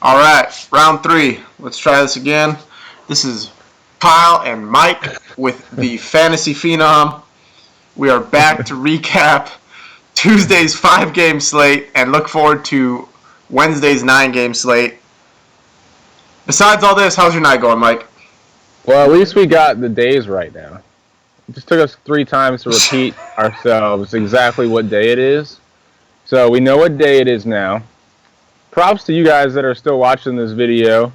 All right, round 3. Let's try this again. This is Kyle and Mike with the Fantasy Phenom. We are back to recap Tuesday's 5-game slate and look forward to Wednesday's 9-game slate. Besides all this, how's your night going, Mike? Well, at least we got the days right now. It just took us 3 times to repeat ourselves exactly what day it is. So we know what day it is now. Props to you guys that are still watching this video,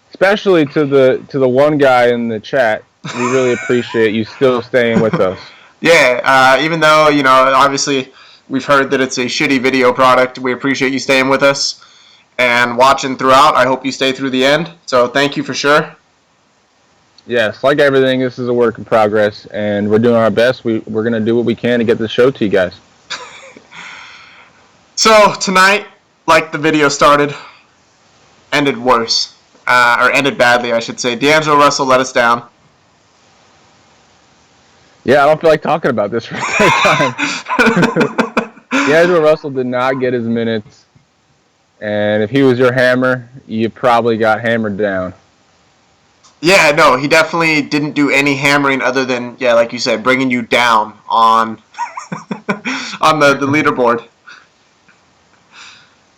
especially to the one guy in the chat. We really appreciate you still staying with us. Yeah, even though, obviously we've heard that it's a shitty video product, we appreciate you staying with us and watching throughout. I hope you stay through the end. So thank you for sure. Yes, like everything, this is a work in progress, and we're doing our best. We're going to do what we can to get the show to you guys. So tonight, like the video started, ended worse. Or ended badly, I should say. D'Angelo Russell let us down. Yeah, I don't feel like talking about this for a third time. D'Angelo Russell did not get his minutes, and if he was your hammer, you probably got hammered down. Yeah, no, he definitely didn't do any hammering other than, like you said, bringing you down on on the leaderboard.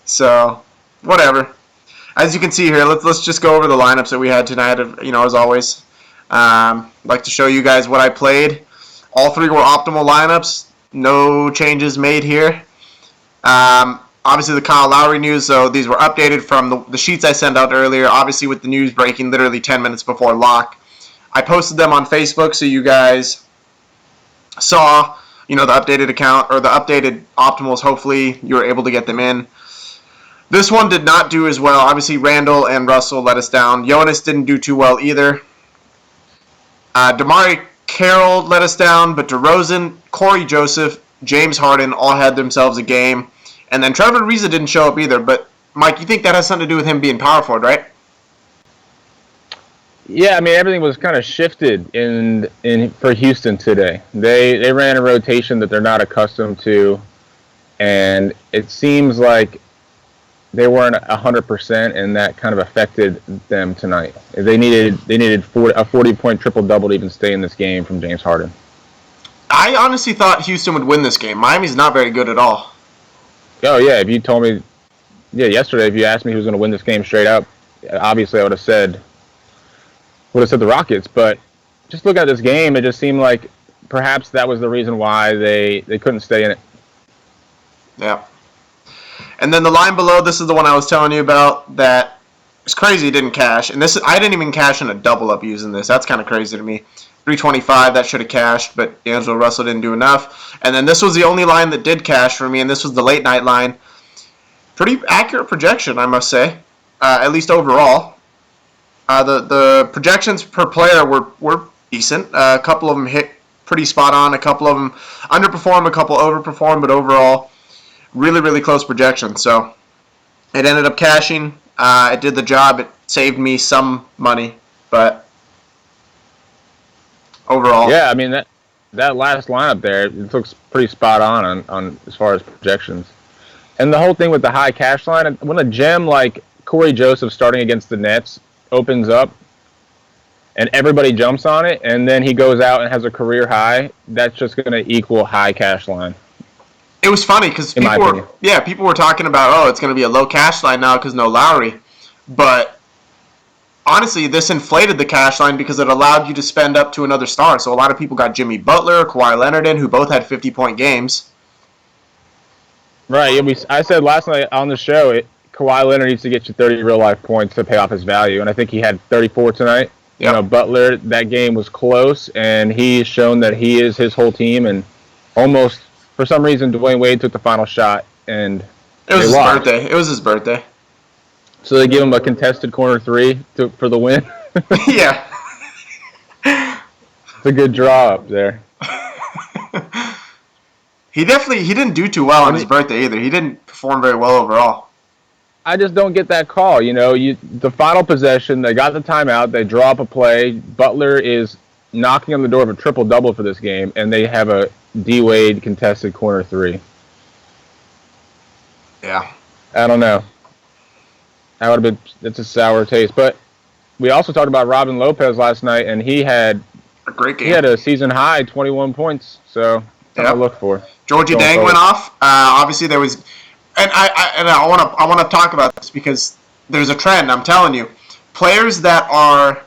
So, whatever. As you can see here, let's just go over the lineups that we had tonight. As always, like to show you guys what I played. All 3 were optimal lineups. No changes made here. Obviously, the Kyle Lowry news, so these were updated from the sheets I sent out earlier, obviously with the news breaking literally 10 minutes before lock. I posted them on Facebook so you guys saw, the updated account, or the updated optimals. Hopefully, you were able to get them in. This one did not do as well. Obviously, Randall and Russell let us down. Jonas didn't do too well either. Damari Carroll let us down, but DeRozan, Corey Joseph, James Harden all had themselves a game. And then Trevor Ariza didn't show up either. But, Mike, you think that has something to do with him being power forward, right? Yeah, I mean, everything was kind of shifted for Houston today. They ran a rotation that they're not accustomed to, and it seems like they weren't 100%, and that kind of affected them tonight. They needed a 40-point triple-double to even stay in this game from James Harden. I honestly thought Houston would win this game. Miami's not very good at all. Oh, yeah, if you told me, yesterday, if you asked me who was going to win this game straight up, obviously I would have said the Rockets. But just look at this game, it just seemed like perhaps that was the reason why they couldn't stay in it. Yeah. And then the line below, this is the one I was telling you about that it's crazy it didn't cash. And I didn't even cash in a double up using this. That's kind of crazy to me. 325, that should have cashed, but D'Angelo Russell didn't do enough. And then this was the only line that did cash for me, and this was the late night line. Pretty accurate projection, I must say, at least overall. The projections per player were decent. A couple of them hit pretty spot on. A couple of them underperformed, a couple overperformed, but overall, really, really close projections. So it ended up cashing. It did the job. It saved me some money, but overall. Yeah, I mean, that last lineup there, it looks pretty spot on as far as projections. And the whole thing with the high cash line, when a gem like Corey Joseph starting against the Nets opens up and everybody jumps on it, and then he goes out and has a career high, that's just going to equal high cash line. It was funny because people were talking about, it's going to be a low cash line now because no Lowry. But honestly, this inflated the cash line because it allowed you to spend up to another star. So a lot of people got Jimmy Butler, Kawhi Leonard in, who both had 50-point games. Right. I said last night on the show, Kawhi Leonard needs to get you 30 real-life points to pay off his value, and I think he had 34 tonight. Yep. Butler, that game was close, and he's shown that he is his whole team, and almost, for some reason, Dwayne Wade took the final shot, and it was his birthday. It was his birthday. So they give him a contested corner 3 for the win? Yeah. It's a good draw up there. He didn't do too well on his birthday either. He didn't perform very well overall. I just don't get that call. The final possession, they got the timeout, they draw up a play. Butler is knocking on the door of a triple-double for this game, and they have a D-Wade contested corner 3. Yeah. I don't know. That would have been it's a sour taste. But we also talked about Robin Lopez last night, and he had A great game. he had a season high 21 points. So something to look for. Georgie going Dang forward. went off. Obviously, there was, and I want to talk about this because there's a trend. I'm telling you, players that are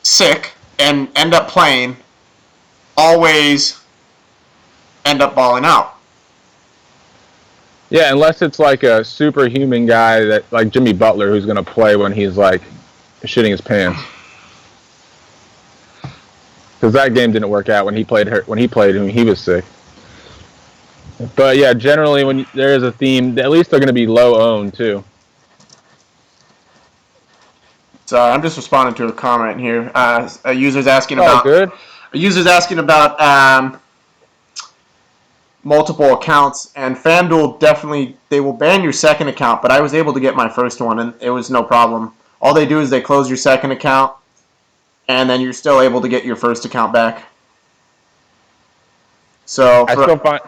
sick and end up playing always end up balling out. Yeah, unless it's like a superhuman guy that like Jimmy Butler who's going to play when he's like shitting his pants. Because that game didn't work out when he played and he was sick. But yeah, generally when there is a theme, at least they're going to be low owned too. So I'm just responding to a comment here. A user's asking about. Good. A user's asking about multiple accounts, and FanDuel definitely they will ban your second account. But I was able to get my first one, and it was no problem. All they do is they close your second account, and then you're still able to get your first account back. So I still find.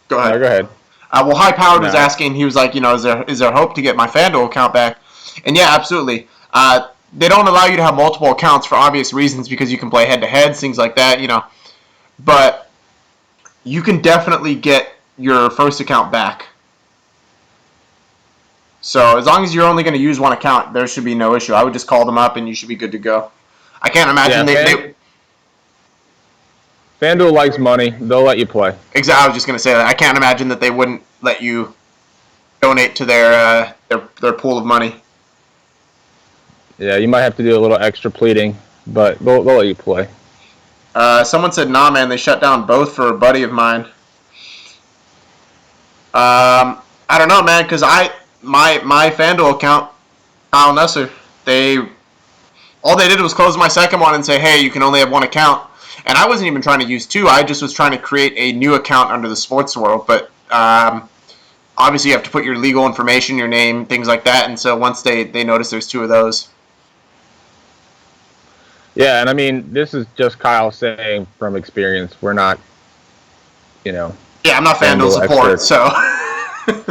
Go ahead. Go ahead. Well, High Powered was asking. He was like, is there hope to get my FanDuel account back? And yeah, absolutely. They don't allow you to have multiple accounts for obvious reasons because you can play head-to-heads, things like that, But you can definitely get your first account back. So as long as you're only going to use one account, there should be no issue. I would just call them up and you should be good to go. I can't imagine FanDuel likes money. They'll let you play. Exactly. I was just going to say that. I can't imagine that they wouldn't let you donate to their pool of money. Yeah, you might have to do a little extra pleading, but they'll let you play. Someone said, nah, man, they shut down both for a buddy of mine. I don't know, man, because my FanDuel account, Kyle Nesser, all they did was close my second one and say, hey, you can only have one account. And I wasn't even trying to use two. I just was trying to create a new account under the sports world. But obviously you have to put your legal information, your name, things like that. And so once they notice there's two of those. Yeah, and I mean, this is just Kyle saying from experience. We're not, Yeah, I'm not FanDuel support, so.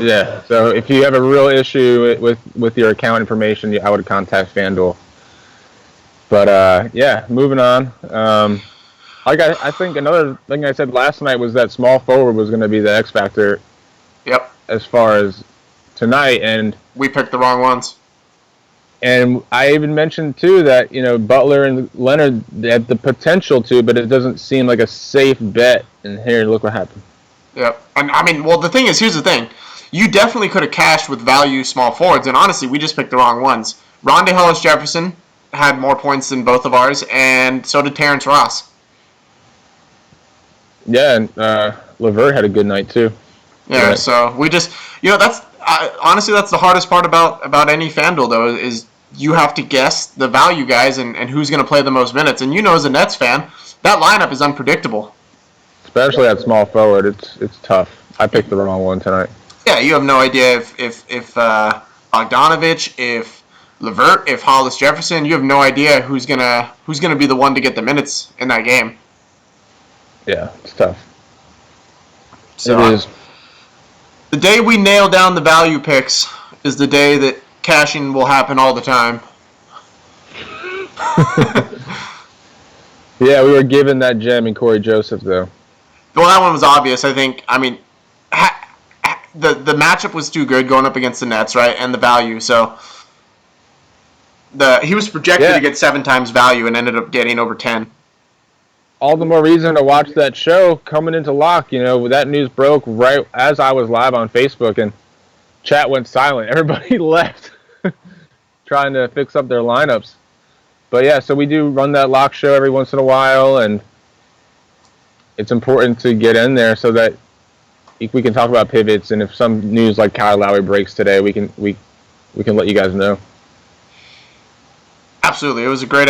Yeah, so if you have a real issue with your account information, I would contact FanDuel. But, yeah, moving on. I think another thing I said last night was that small forward was going to be the X factor. Yep. As far as tonight, and we picked the wrong ones. And I even mentioned too that Butler and Leonard had the potential to, but it doesn't seem like a safe bet. And here, look what happened. Yep. And I mean, well, the thing is, here's the thing: you definitely could have cashed with value small forwards, and honestly, we just picked the wrong ones. Rondé Hollis-Jefferson had more points than both of ours, and so did Terrence Ross. Yeah, and LeVert had a good night too. Yeah, so we just, that's honestly that's the hardest part about any FanDuel though is you have to guess the value guys and who's going to play the most minutes. And as a Nets fan, that lineup is unpredictable. Especially at small forward, it's tough. I picked the wrong one tonight. Yeah, you have no idea if Bogdanovich, if LeVert, if Hollis Jefferson, you have no idea who's gonna be the one to get the minutes in that game. Yeah, it's tough. So, it is. The day we nail down the value picks is the day that cashing will happen all the time. Yeah, we were given that gem in Corey Joseph, though. Well, that one was obvious. I think. I mean, the matchup was too good going up against the Nets, right? And the value. So he was projected to get 7 times value and ended up getting over 10. All the more reason to watch that show coming into lock. That news broke right as I was live on Facebook, and chat went silent. Everybody left trying to fix up their lineups. But yeah, so we do run that lock show every once in a while, and it's important to get in there so that we can talk about pivots, and if some news like Kyle Lowry breaks today, we can let you guys know. Absolutely, it was a great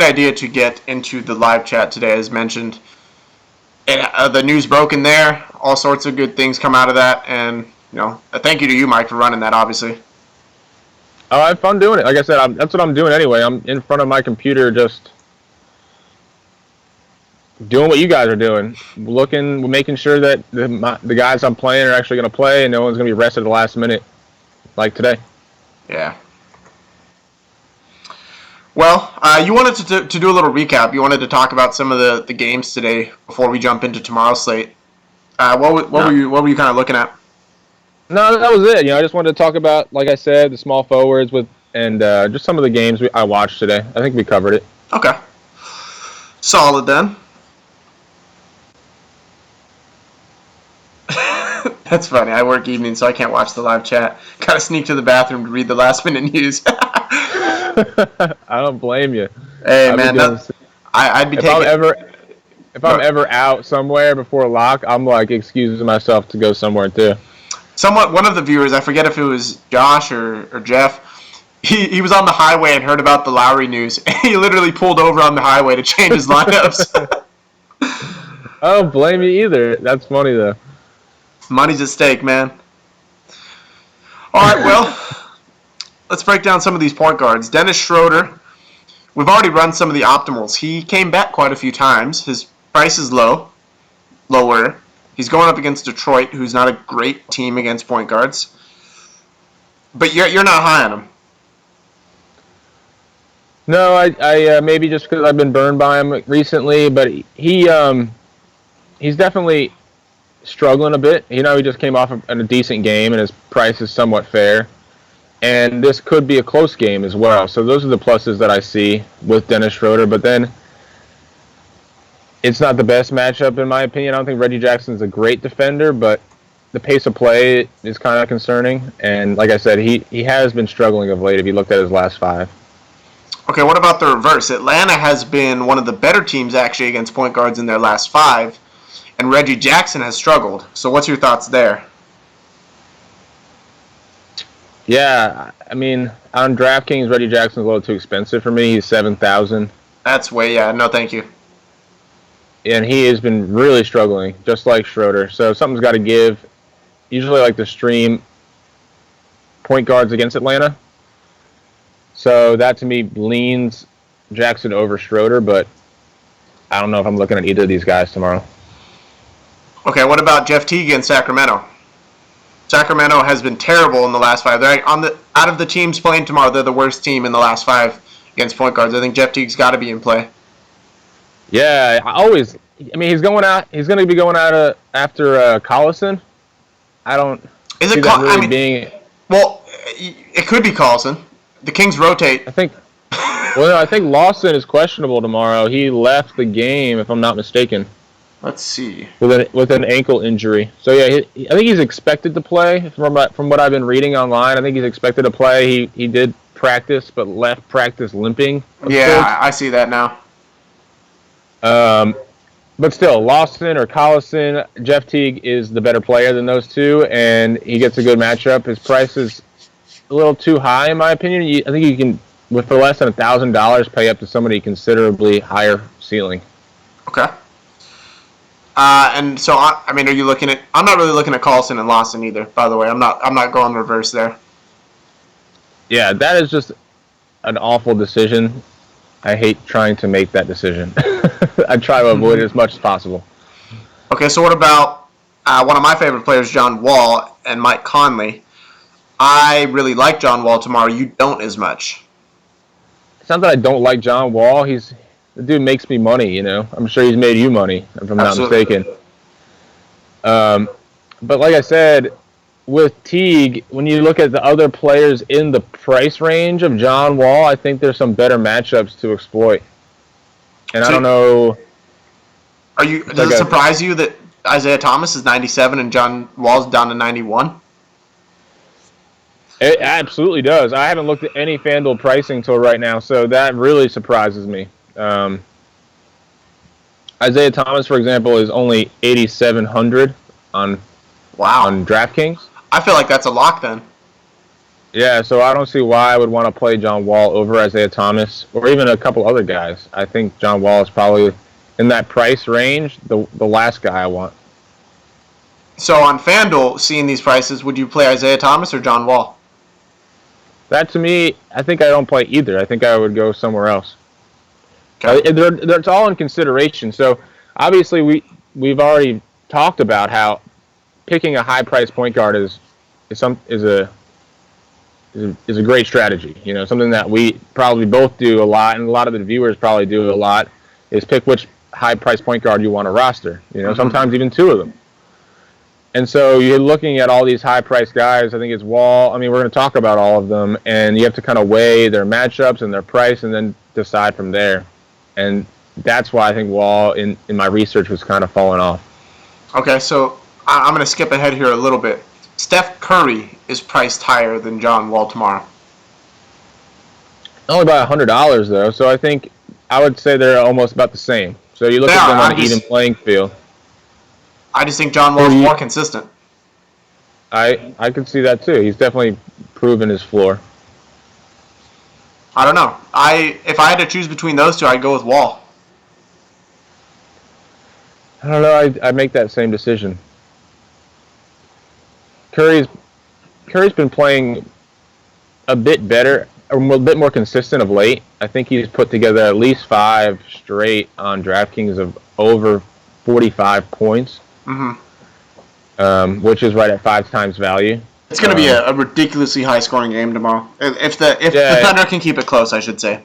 idea to get into the live chat today, as mentioned. And, the news broke in there. All sorts of good things come out of that, and a thank you to you, Mike, for running that. Obviously. Oh, I had fun doing it. Like I said, that's what I'm doing anyway. I'm in front of my computer, just doing what you guys are doing, making sure that the guys I'm playing are actually going to play, and no one's going to be rested at the last minute, like today. Yeah. Well, you wanted to do a little recap. You wanted to talk about some of the games today before we jump into tomorrow's slate. What were you kind of looking at? No, that was it. I just wanted to talk about, like I said, the small forwards and just some of the games I watched today. I think we covered it. Okay. Solid then. That's funny. I work evenings, so I can't watch the live chat. Gotta sneak to the bathroom to read the last minute news. I don't blame you. Hey, man. I'd be taking... If I'm ever out somewhere before lock, I'm like excusing myself to go somewhere too. One of the viewers, I forget if it was Josh or Jeff, he was on the highway and heard about the Lowry news, and he literally pulled over on the highway to change his lineups. I don't blame you either. That's funny, though. Money's at stake, man. All right, well, let's break down some of these point guards. Dennis Schroeder, we've already run some of the optimals. He came back quite a few times. His price is lower. He's going up against Detroit, who's not a great team against point guards. But you're not high on him. No, I maybe just because I've been burned by him recently, but he's definitely struggling a bit. He just came off a decent game, and his price is somewhat fair. And this could be a close game as well. So those are the pluses that I see with Dennis Schroeder. But then it's not the best matchup, in my opinion. I don't think Reggie Jackson's a great defender, but the pace of play is kind of concerning. And like I said, he has been struggling of late if you looked at his last 5. Okay, what about the reverse? Atlanta has been one of the better teams actually against point guards in their last 5, and Reggie Jackson has struggled. So what's your thoughts there? Yeah, I mean, on DraftKings, Reggie Jackson's a little too expensive for me. He's $7,000. That's no thank you. And he has been really struggling, just like Schroeder. So something's got to give. Usually like to stream point guards against Atlanta. So that to me leans Jackson over Schroeder, but I don't know if I'm looking at either of these guys tomorrow. Okay, what about Jeff Teague in Sacramento? Sacramento has been terrible in the last 5. They're out of the teams playing tomorrow, they're the worst team in the last 5 against point guards. I think Jeff Teague's got to be in play. Yeah, he's going out. He's going to be going out after Collison. I don't. Is it being? Well, it could be Collison. The Kings rotate. I think Lawson is questionable tomorrow. He left the game, if I'm not mistaken. Let's see. With an ankle injury. So yeah, I think he's expected to play. From what I've been reading online, I think he's expected to play. He did practice, but left practice limping. Yeah, I see that now. But still, Lawson or Collison, Jeff Teague is the better player than those two, and he gets a good matchup. His price is a little too high, in my opinion. I think you can, for less than $1,000, pay up to somebody considerably higher ceiling. Okay. And so, are you looking at? I'm not really looking at Collison and Lawson either. By the way, I'm not going reverse there. Yeah, that is just an awful decision. I hate trying to make that decision. I try to avoid it as much as possible. Okay, so what about one of my favorite players, John Wall, and Mike Conley? I really like John Wall tomorrow. You don't as much. It's not that I don't like John Wall. The dude makes me money, I'm sure he's made you money, if I'm not mistaken. But like I said, with Teague, when you look at the other players in the price range of John Wall, I think there's some better matchups to exploit. And I don't know. Does it surprise you that Isaiah Thomas is 97 and John Wall's down to 91? It absolutely does. I haven't looked at any FanDuel pricing till right now, so that really surprises me. Isaiah Thomas, for example, is only 8,700 on DraftKings. I feel like that's a lock then. Yeah, so I don't see why I would want to play John Wall over Isaiah Thomas or even a couple other guys. I think John Wall is probably in that price range, the last guy I want. So on FanDuel, seeing these prices, would you play Isaiah Thomas or John Wall? That to me, I think I don't play either. I think I would go somewhere else. Okay. It's all in consideration. So obviously we've already talked about how picking a high price point guard is is a great strategy. You know, something that we probably both do a lot, and a lot of the viewers probably do a lot, is pick which high price point guard you want to roster. You know, sometimes even two of them. And so you're looking at all these high price guys. I think it's Wall. I mean, we're going to talk about all of them, and you have to kind of weigh their matchups and their price, and then decide from there. And that's why I think Wall in my research was kind of falling off. Okay, so I'm going to skip ahead here a little bit. Steph Curry is priced higher than John Wall tomorrow. Only by $100 though, so I think I would say they're almost about the same. So you look at them on an even playing field. I just think John Wall's more consistent. I can see that too. He's definitely proven his floor. I don't know. If I had to choose between those two, I'd go with Wall. I don't know. I'd make that same decision. Curry's been playing a bit better, a bit more consistent of late. I think he's put together at least 5 straight on DraftKings of over 45 points, which is right at 5 times value. It's going to be a ridiculously high-scoring game tomorrow. If the Thunder can keep it close, I should say.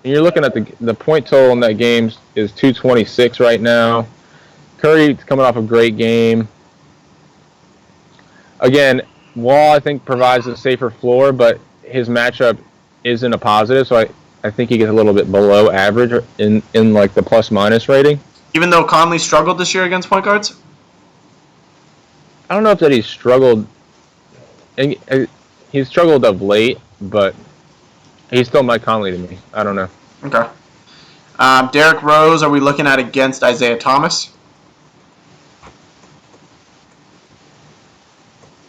You're looking at the point total in that game is 226 right now. Curry's coming off a great game. Again, Wall, I think, provides a safer floor, but his matchup isn't a positive, so I think he gets a little bit below average in like the plus-minus rating. Even though Conley struggled this year against point guards? I don't know if that he's struggled. He's struggled of late, but he's still Mike Conley to me. I don't know. Okay. Derrick Rose, are we looking at against Isaiah Thomas?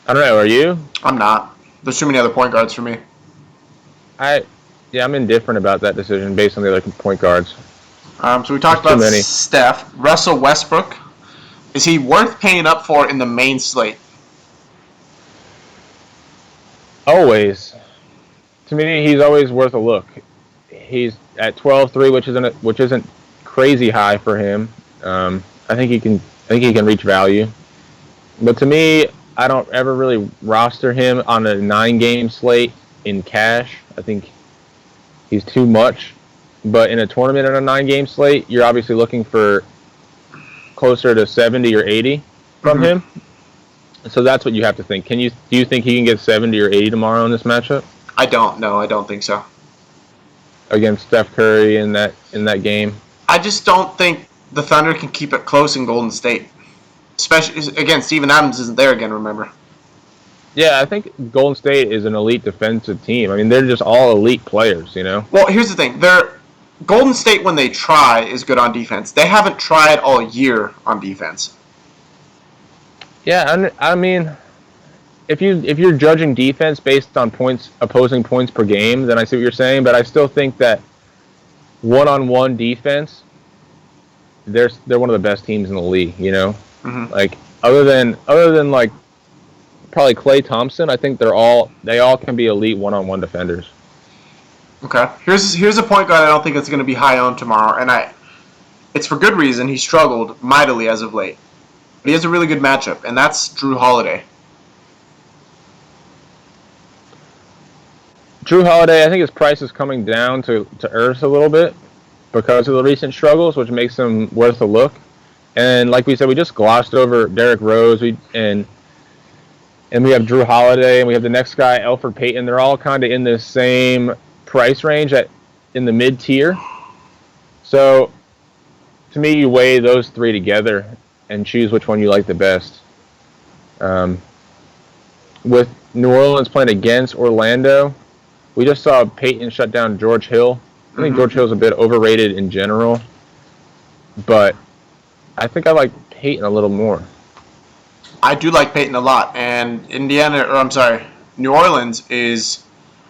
I don't know. Are you? I'm not. There's too many other point guards for me. I'm indifferent about that decision based on the other point guards. So we talked about Steph. Russell Westbrook. Is he worth paying up for in the main slate? Always. To me, he's always worth a look. He's at 12-3, which isn't crazy high for him. I think he can reach value. But to me, I don't ever really roster him on a 9-game slate in cash. I think he's too much. But in a tournament on a 9-game slate, you're obviously looking for closer to 70 or 80 from him. So that's what you have to think. Do you think he can get 70 or 80 tomorrow in this matchup? I don't. No, I don't think so. Against Steph Curry in that game? I just don't think the Thunder can keep it close in Golden State. Especially, again, Steven Adams isn't there again, remember? Yeah, I think Golden State is an elite defensive team. I mean, they're just all elite players, you know? Well, here's the thing. Golden State, when they try, is good on defense. They haven't tried all year on defense. Yeah, I mean, if you're judging defense based on opposing points per game, then I see what you're saying. But I still think that one-on-one defense, they're one of the best teams in the league. You know, like other than like probably Klay Thompson, I think they all can be elite one-on-one defenders. Okay, here's a point guard I don't think it's going to be high on tomorrow, and it's for good reason. He struggled mightily as of late. But he has a really good matchup, and that's Drew Holiday. Drew Holiday, I think his price is coming down to earth a little bit because of the recent struggles, which makes him worth a look. And like we said, we just glossed over Derrick Rose, and we have Drew Holiday, and we have the next guy, Elfrid Payton. They're all kind of in the same price range in the mid-tier. So to me, you weigh those 3 together and choose which one you like the best. With New Orleans playing against Orlando, we just saw Peyton shut down George Hill. I think George Hill's a bit overrated in general, but I think I like Peyton a little more. I do like Peyton a lot, and New Orleans is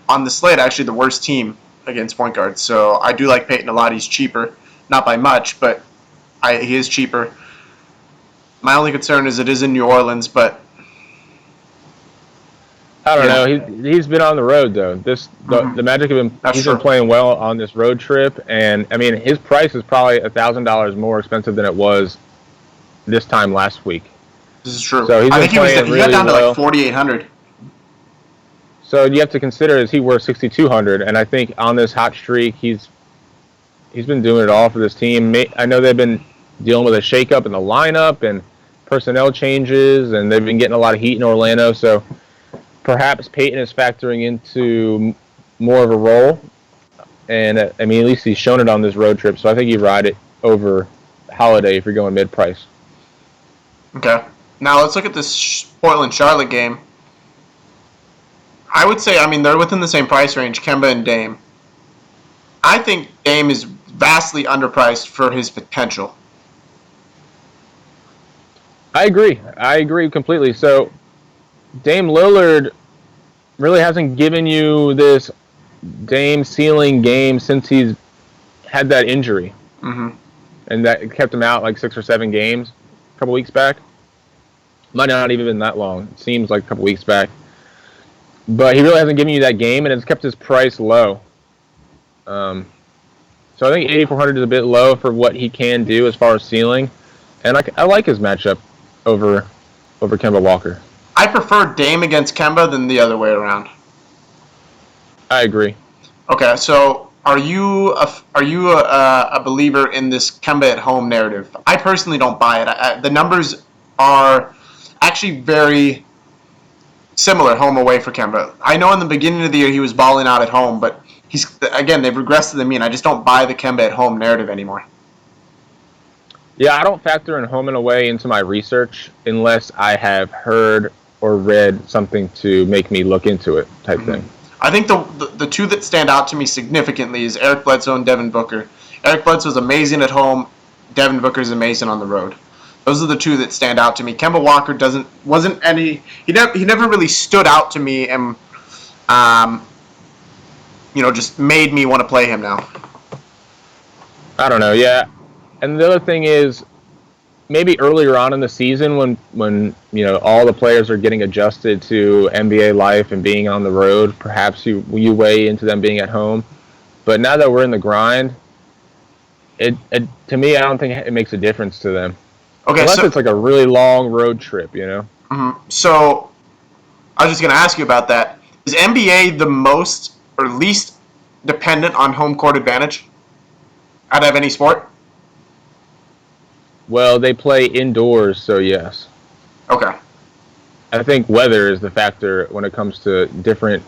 on the slate actually the worst team against point guards. So I do like Peyton a lot. He's cheaper, not by much, but he is cheaper. My only concern is it is in New Orleans, but I don't know. He's been on the road though. The Magic have been playing well on this road trip, and I mean his price is probably $1,000 more expensive than it was this time last week. This is true. So he got down to like 4,800. So you have to consider, is he worth 6,200? And I think on this hot streak, he's been doing it all for this team. I know they've been dealing with a shakeup in the lineup and personnel changes, and they've been getting a lot of heat in Orlando. So perhaps Peyton is factoring into more of a role. And I mean, at least he's shown it on this road trip. So I think you ride it over Holiday if you're going mid-price. Okay. Now let's look at this Portland-Charlotte game. I would say, I mean, they're within the same price range, Kemba and Dame. I think Dame is vastly underpriced for his potential. I agree completely. So Dame Lillard really hasn't given you this Dame ceiling game since he's had that injury. Mm-hmm. And that kept him out like 6 or 7 games a couple weeks back. Might not even been that long. It seems like a couple weeks back. But he really hasn't given you that game, and it's kept his price low. So I think 8,400 is a bit low for what he can do as far as ceiling. And I like his matchup over Kemba Walker. I prefer Dame against Kemba than the other way around. I agree. Okay, so are you a believer in this Kemba at home narrative? I personally don't buy it. The numbers are actually very similar home away for Kemba. I know in the beginning of the year he was balling out at home, but they've regressed to the mean. I just don't buy the Kemba at home narrative anymore. Yeah, I don't factor in home and away into my research unless I have heard or read something to make me look into it type thing. I think the two that stand out to me significantly is Eric Bledsoe and Devin Booker. Eric Bledsoe is amazing at home. Devin Booker is amazing on the road. Those are the two that stand out to me. Kemba Walker he never really stood out to me and just made me want to play him now. I don't know, yeah. And the other thing is, maybe earlier on in the season when all the players are getting adjusted to NBA life and being on the road, perhaps you weigh into them being at home. But now that we're in the grind, it to me, I don't think it makes a difference to them. Okay, unless it's like a really long road trip, Mm-hmm. So I was just going to ask you about that. Is NBA the most or least dependent on home court advantage out of any sport? Well, they play indoors, so yes. Okay. I think weather is the factor when it comes to different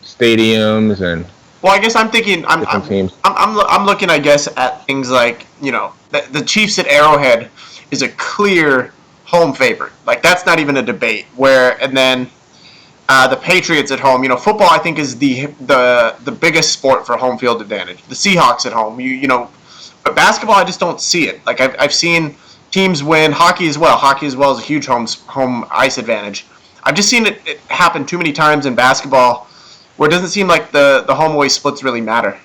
stadiums and. Well, I guess I'm thinking different teams. I'm looking, I guess, at things like the Chiefs at Arrowhead is a clear home favorite. Like that's not even a debate. And then the Patriots at home. Football I think is the biggest sport for home field advantage. The Seahawks at home. But basketball I just don't see it. Like I've seen teams win hockey as well. Hockey as well is a huge home ice advantage. I've just seen it happen too many times in basketball where it doesn't seem like the home away splits really matter.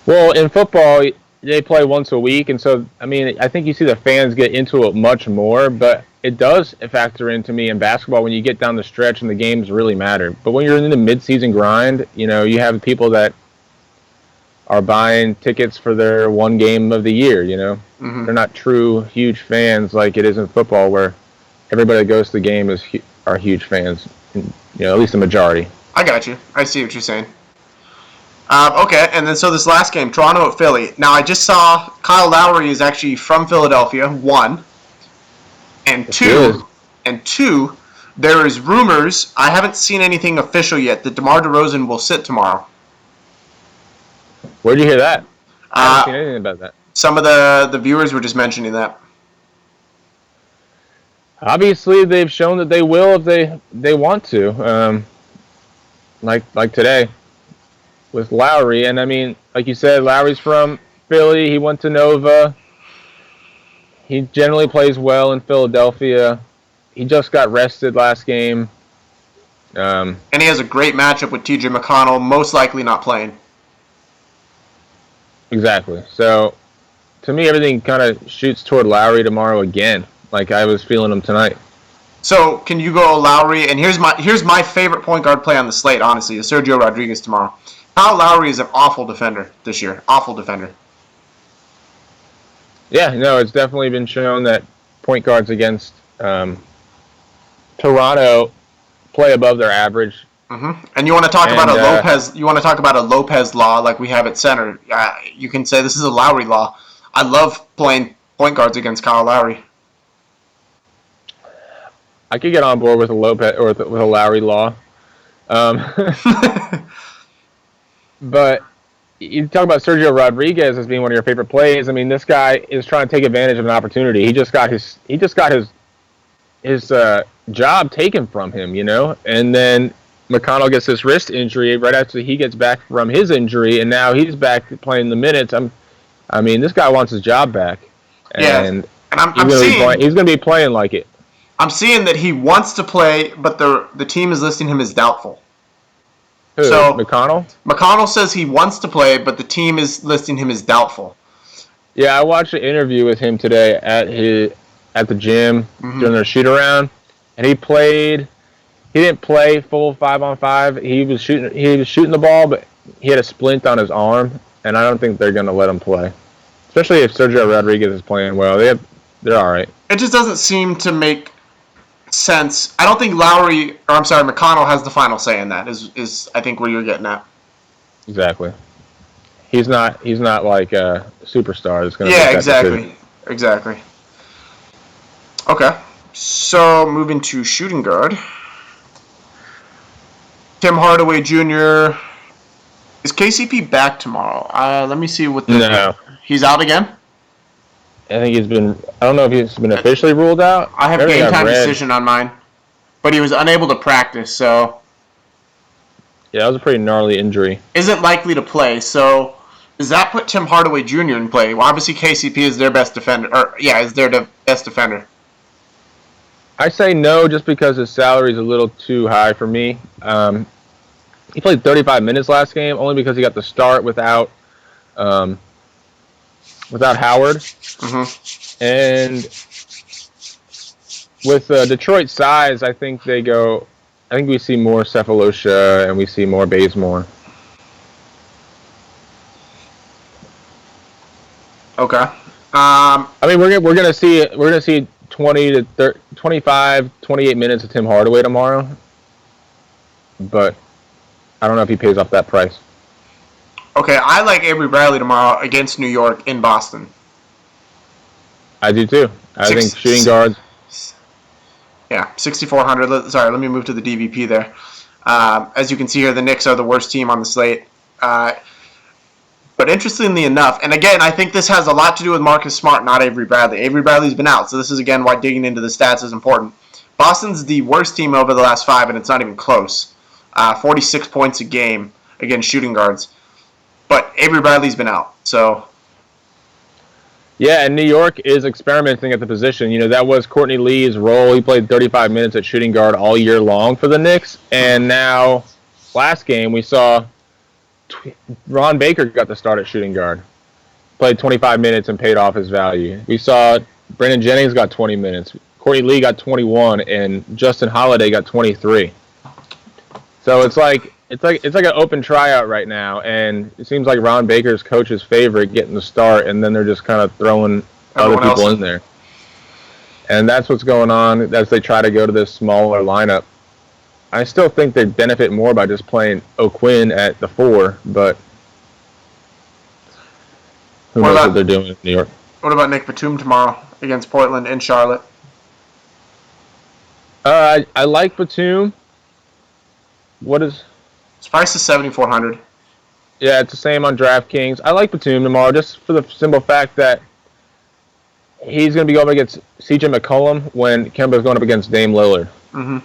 Well, in football, they play once a week, and so, I mean, I think you see the fans get into it much more, but it does factor into me in basketball when you get down the stretch and the games really matter. But when you're in the mid-season grind, you have people that are buying tickets for their one game of the year, Mm-hmm. They're not true huge fans like it is in football where everybody that goes to the game are huge fans, at least the majority. I got you. I see what you're saying. Okay, and then so this last game, Toronto at Philly. Now I just saw Kyle Lowry is actually from Philadelphia, 1. And 2, there is rumors, I haven't seen anything official yet, that DeMar DeRozan will sit tomorrow. Where'd you hear that? I haven't seen anything about that. Some of the viewers were just mentioning that. Obviously, they've shown that they will if they want to. Like today with Lowry. And, I mean, like you said, Lowry's from Philly. He went to Nova. He generally plays well in Philadelphia. He just got rested last game. And he has a great matchup with T.J. McConnell, most likely not playing. Exactly. So, to me, everything kind of shoots toward Lowry tomorrow again, like I was feeling him tonight. So, can you go Lowry? And here's my favorite point guard play on the slate, honestly, is Sergio Rodriguez tomorrow. Kyle Lowry is an awful defender this year. Awful defender. Yeah, no, it's definitely been shown that point guards against Toronto play above their average And you want to talk about a Lopez? You want to talk about a Lopez law like we have at center? You can say this is a Lowry law. I love playing point guards against Kyle Lowry. I could get on board with a Lopez or with a Lowry law, but you talk about Sergio Rodriguez as being one of your favorite plays. I mean, this guy is trying to take advantage of an opportunity. He just got his job taken from him, and then McConnell gets this wrist injury right after he gets back from his injury, and now he's back playing the minutes. I mean, this guy wants his job back, and he's going to be playing like it. I'm seeing that he wants to play, but the team is listing him as doubtful. Who, so McConnell? McConnell says he wants to play, but the team is listing him as doubtful. Yeah, I watched an interview with him today at the gym during their shoot around, and he played. He didn't play full 5-on-5. He was shooting the ball, but he had a splint on his arm, and I don't think they're going to let him play, especially if Sergio Rodriguez is playing well. They're all right. It just doesn't seem to make sense. I don't think McConnell has the final say in that. Is I think where you're getting at. Exactly. He's not like a superstar that's going to. Yeah, exactly. Okay, so moving to shooting guard. Tim Hardaway Jr. Is KCP back tomorrow? Let me see what. No. He's out again? I think he's been. I don't know if he's been officially ruled out. I have game time decision on mine, but he was unable to practice, so. Yeah, that was a pretty gnarly injury. Isn't likely to play, so does that put Tim Hardaway Jr. in play? Well, obviously KCP is their best defender, is their best defender. I say no, just because his salary is a little too high for me. He played 35 minutes last game, only because he got the start without Howard. And with Detroit's size, I think we see more Cephalosha and we see more Bazemore. Okay. I mean, we're gonna see 20 to 25, 28 minutes of Tim Hardaway tomorrow, but I don't know if he pays off that price. Okay, I like Avery Bradley tomorrow against New York in Boston. I do too. I think shooting guards. Yeah, 6,400. Sorry, let me move to the DVP there. As you can see here, the Knicks are the worst team on the slate. But interestingly enough, and again, I think this has a lot to do with Marcus Smart, not Avery Bradley. Avery Bradley's been out, so this is, again, why digging into the stats is important. Boston's the worst team over the last 5, and it's not even close. 46 points a game against shooting guards. But Avery Bradley's been out, so... Yeah, and New York is experimenting at the position. That was Courtney Lee's role. He played 35 minutes at shooting guard all year long for the Knicks, and now, last game, we saw... Ron Baker got the start at shooting guard. Played 25 minutes and paid off his value. We saw Brandon Jennings got 20 minutes. Courtney Lee got 21, and Justin Holiday got 23. So it's like an open tryout right now, and it seems like Ron Baker's coach's favorite getting the start, and then they're just kind of throwing other people in there. And that's what's going on as they try to go to this smaller lineup. I still think they benefit more by just playing O'Quinn at the 4, but who knows what they're doing in New York. What about Nick Batum tomorrow against Portland in Charlotte? I like Batum. His price is 7,400. Yeah, it's the same on DraftKings. I like Batum tomorrow just for the simple fact that he's going to be going up against CJ McCollum when Kemba's going up against Dame Lillard. Mm-hmm.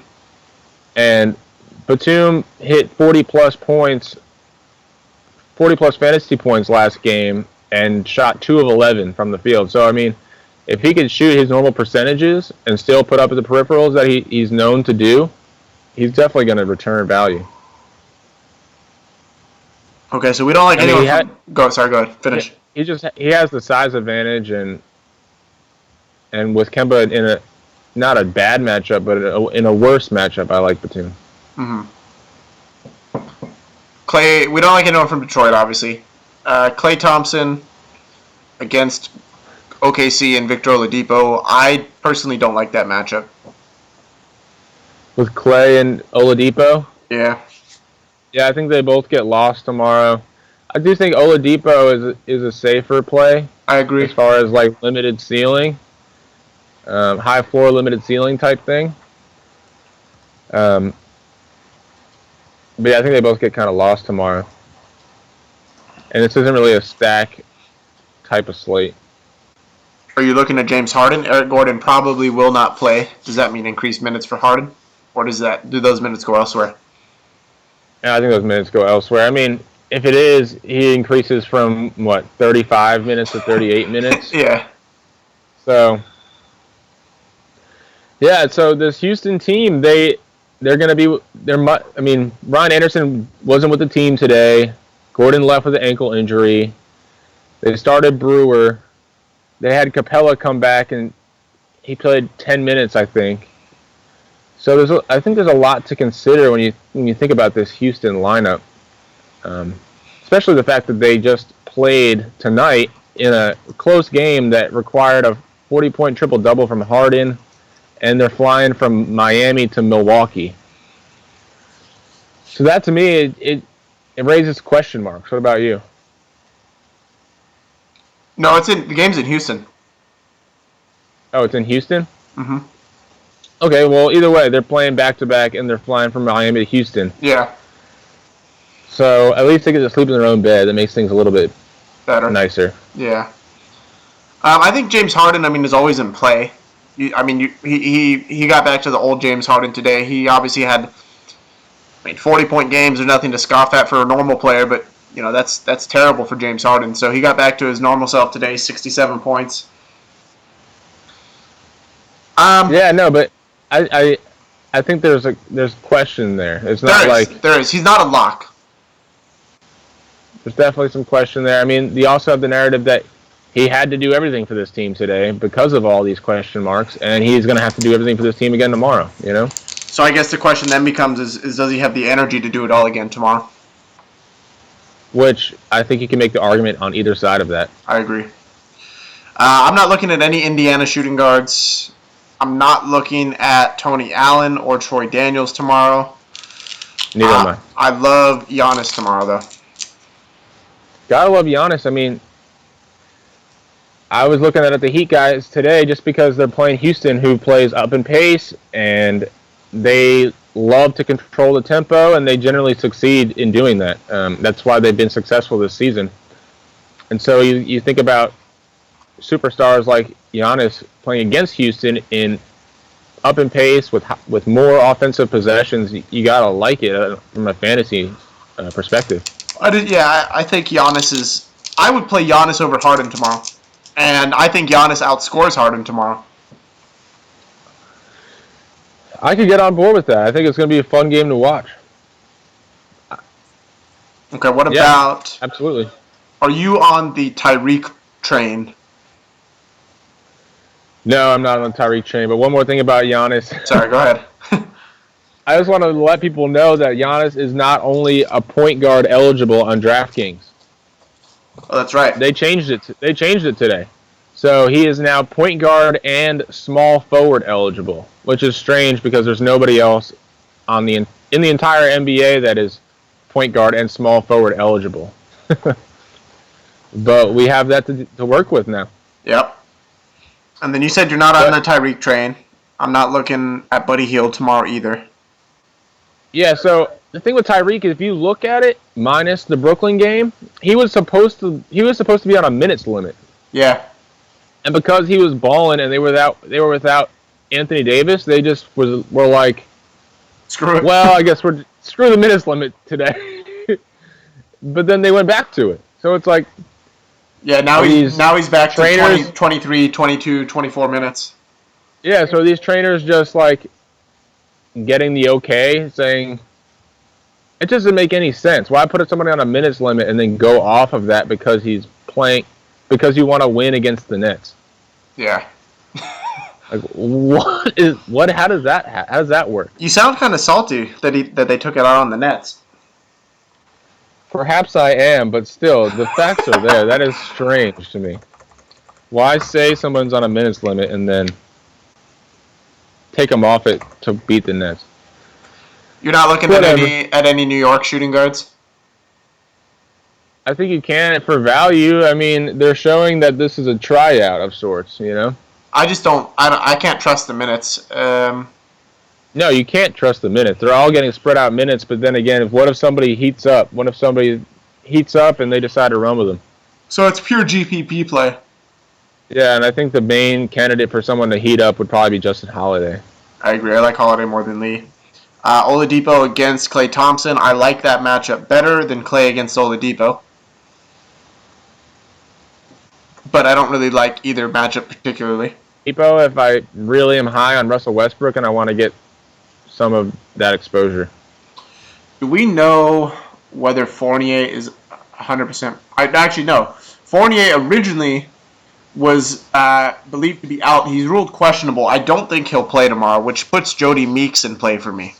And Batum hit 40-plus fantasy points last game and shot 2 of 11 from the field. So, I mean, if he could shoot his normal percentages and still put up the peripherals that he's known to do, he's definitely going to return value. Okay, so we don't like anyone. Go ahead. Finish. He has the size advantage, and with Kemba in not a bad matchup, but in a worse matchup, I like Batum. Mm-hmm. Clay, we don't like anyone from Detroit, obviously. Klay Thompson against OKC and Victor Oladipo. I personally don't like that matchup. With Klay and Oladipo? Yeah. Yeah, I think they both get lost tomorrow. I do think Oladipo is a safer play I as agree. far as like limited ceiling, high floor, limited ceiling type thing. Um, but yeah, I think they both get kind of lost tomorrow. And this isn't really a stack type of slate. Are you looking at James Harden? Eric Gordon probably will not play. Does that mean increased minutes for Harden? Or do those minutes go elsewhere? Yeah, I think those minutes go elsewhere. I mean, if it is, he increases from 35 minutes to 38 minutes. Yeah. So yeah, so this Houston team, they're going to be I mean, Ryan Anderson wasn't with the team today. Gordon left with an ankle injury. They started Brewer. They had Capella come back and he played 10 minutes, I think. So I think there's a lot to consider when you think about this Houston lineup, especially the fact that they just played tonight in a close game that required a 40-point triple-double from Harden, and they're flying from Miami to Milwaukee. So that to me, it raises question marks. What about you? No, the game's in Houston. Oh, it's in Houston? Mm-hmm. Okay, well, either way, they're playing back-to-back, and they're flying from Miami to Houston. Yeah. So at least they get to sleep in their own bed. That makes things a little bit better. Nicer. Yeah. I think James Harden, is always in play. He got back to the old James Harden today. He obviously had 40-point games are nothing to scoff at for a normal player, but that's terrible for James Harden. So he got back to his normal self today, 67 points. Yeah, no, but I think there's question there. It's not there is. He's not a lock. There's definitely some question there. I mean, you also have the narrative that he had to do everything for this team today because of all these question marks, and he's going to have to do everything for this team again tomorrow. So I guess the question then becomes is does he have the energy to do it all again tomorrow? Which I think you can make the argument on either side of that. I agree. I'm not looking at any Indiana shooting guards. I'm not looking at Tony Allen or Troy Daniels tomorrow. Neither am I. I love Giannis tomorrow, though. Gotta love Giannis. I mean, I was looking at the Heat guys today just because they're playing Houston, who plays up in pace, and they love to control the tempo, and they generally succeed in doing that. That's why they've been successful this season. And so you think about superstars like Giannis playing against Houston in up in pace with more offensive possessions. You gotta like it from a fantasy perspective. I think Giannis is. I would play Giannis over Harden tomorrow, and I think Giannis outscores Harden tomorrow. I could get on board with that. I think it's going to be a fun game to watch. Okay, what about... Absolutely. Are you on the Tyreek train? No, I'm not on the Tyreek train, but one more thing about Giannis. Sorry, go ahead. I just want to let people know that Giannis is not only a point guard eligible on DraftKings. Oh, that's right. They changed it. They changed it today. So he is now point guard and small forward eligible, which is strange because there's nobody else in the entire NBA that is point guard and small forward eligible. But we have that to work with now. Yep. And then you said you're not on the Tyreek train. I'm not looking at Buddy Hield tomorrow either. Yeah, so the thing with Tyreek is if you look at it, minus the Brooklyn game, he was supposed to be on a minutes limit. Yeah. And because he was balling and they were without Anthony Davis, they just were like, screw it. Well, I guess screw the minutes limit today. But then they went back to it. So it's like, yeah, now he's back to 23, 22, 24 minutes. Yeah, so these trainers just like getting the okay, saying it doesn't make any sense. Why put somebody on a minutes limit and then go off of that because he's playing because you want to win against the Nets? Yeah. Like how does that work? You sound kind of salty that they took it out on the Nets. Perhaps I am, but still, the facts are there. That is strange to me. Why say someone's on a minutes limit and then take them off it to beat the Nets? You're not looking Whatever. at any New York shooting guards? I think you can for value. I mean, they're showing that this is a tryout of sorts, you know? I just don't. I can't trust the minutes. No, you can't trust the minutes. They're all getting spread out minutes, but then again, what if somebody heats up? What if somebody heats up and they decide to run with them? So it's pure GPP play. Yeah, and I think the main candidate for someone to heat up would probably be Justin Holiday. I agree. I like Holiday more than Lee. Oladipo against Klay Thompson. I like that matchup better than Klay against Oladipo. But I don't really like either matchup particularly. Oladipo, if I really am high on Russell Westbrook and I want to get some of that exposure. Do we know whether Fournier is 100%? I actually know. Fournier originally was believed to be out. He's ruled questionable. I don't think he'll play tomorrow, which puts Jody Meeks in play for me.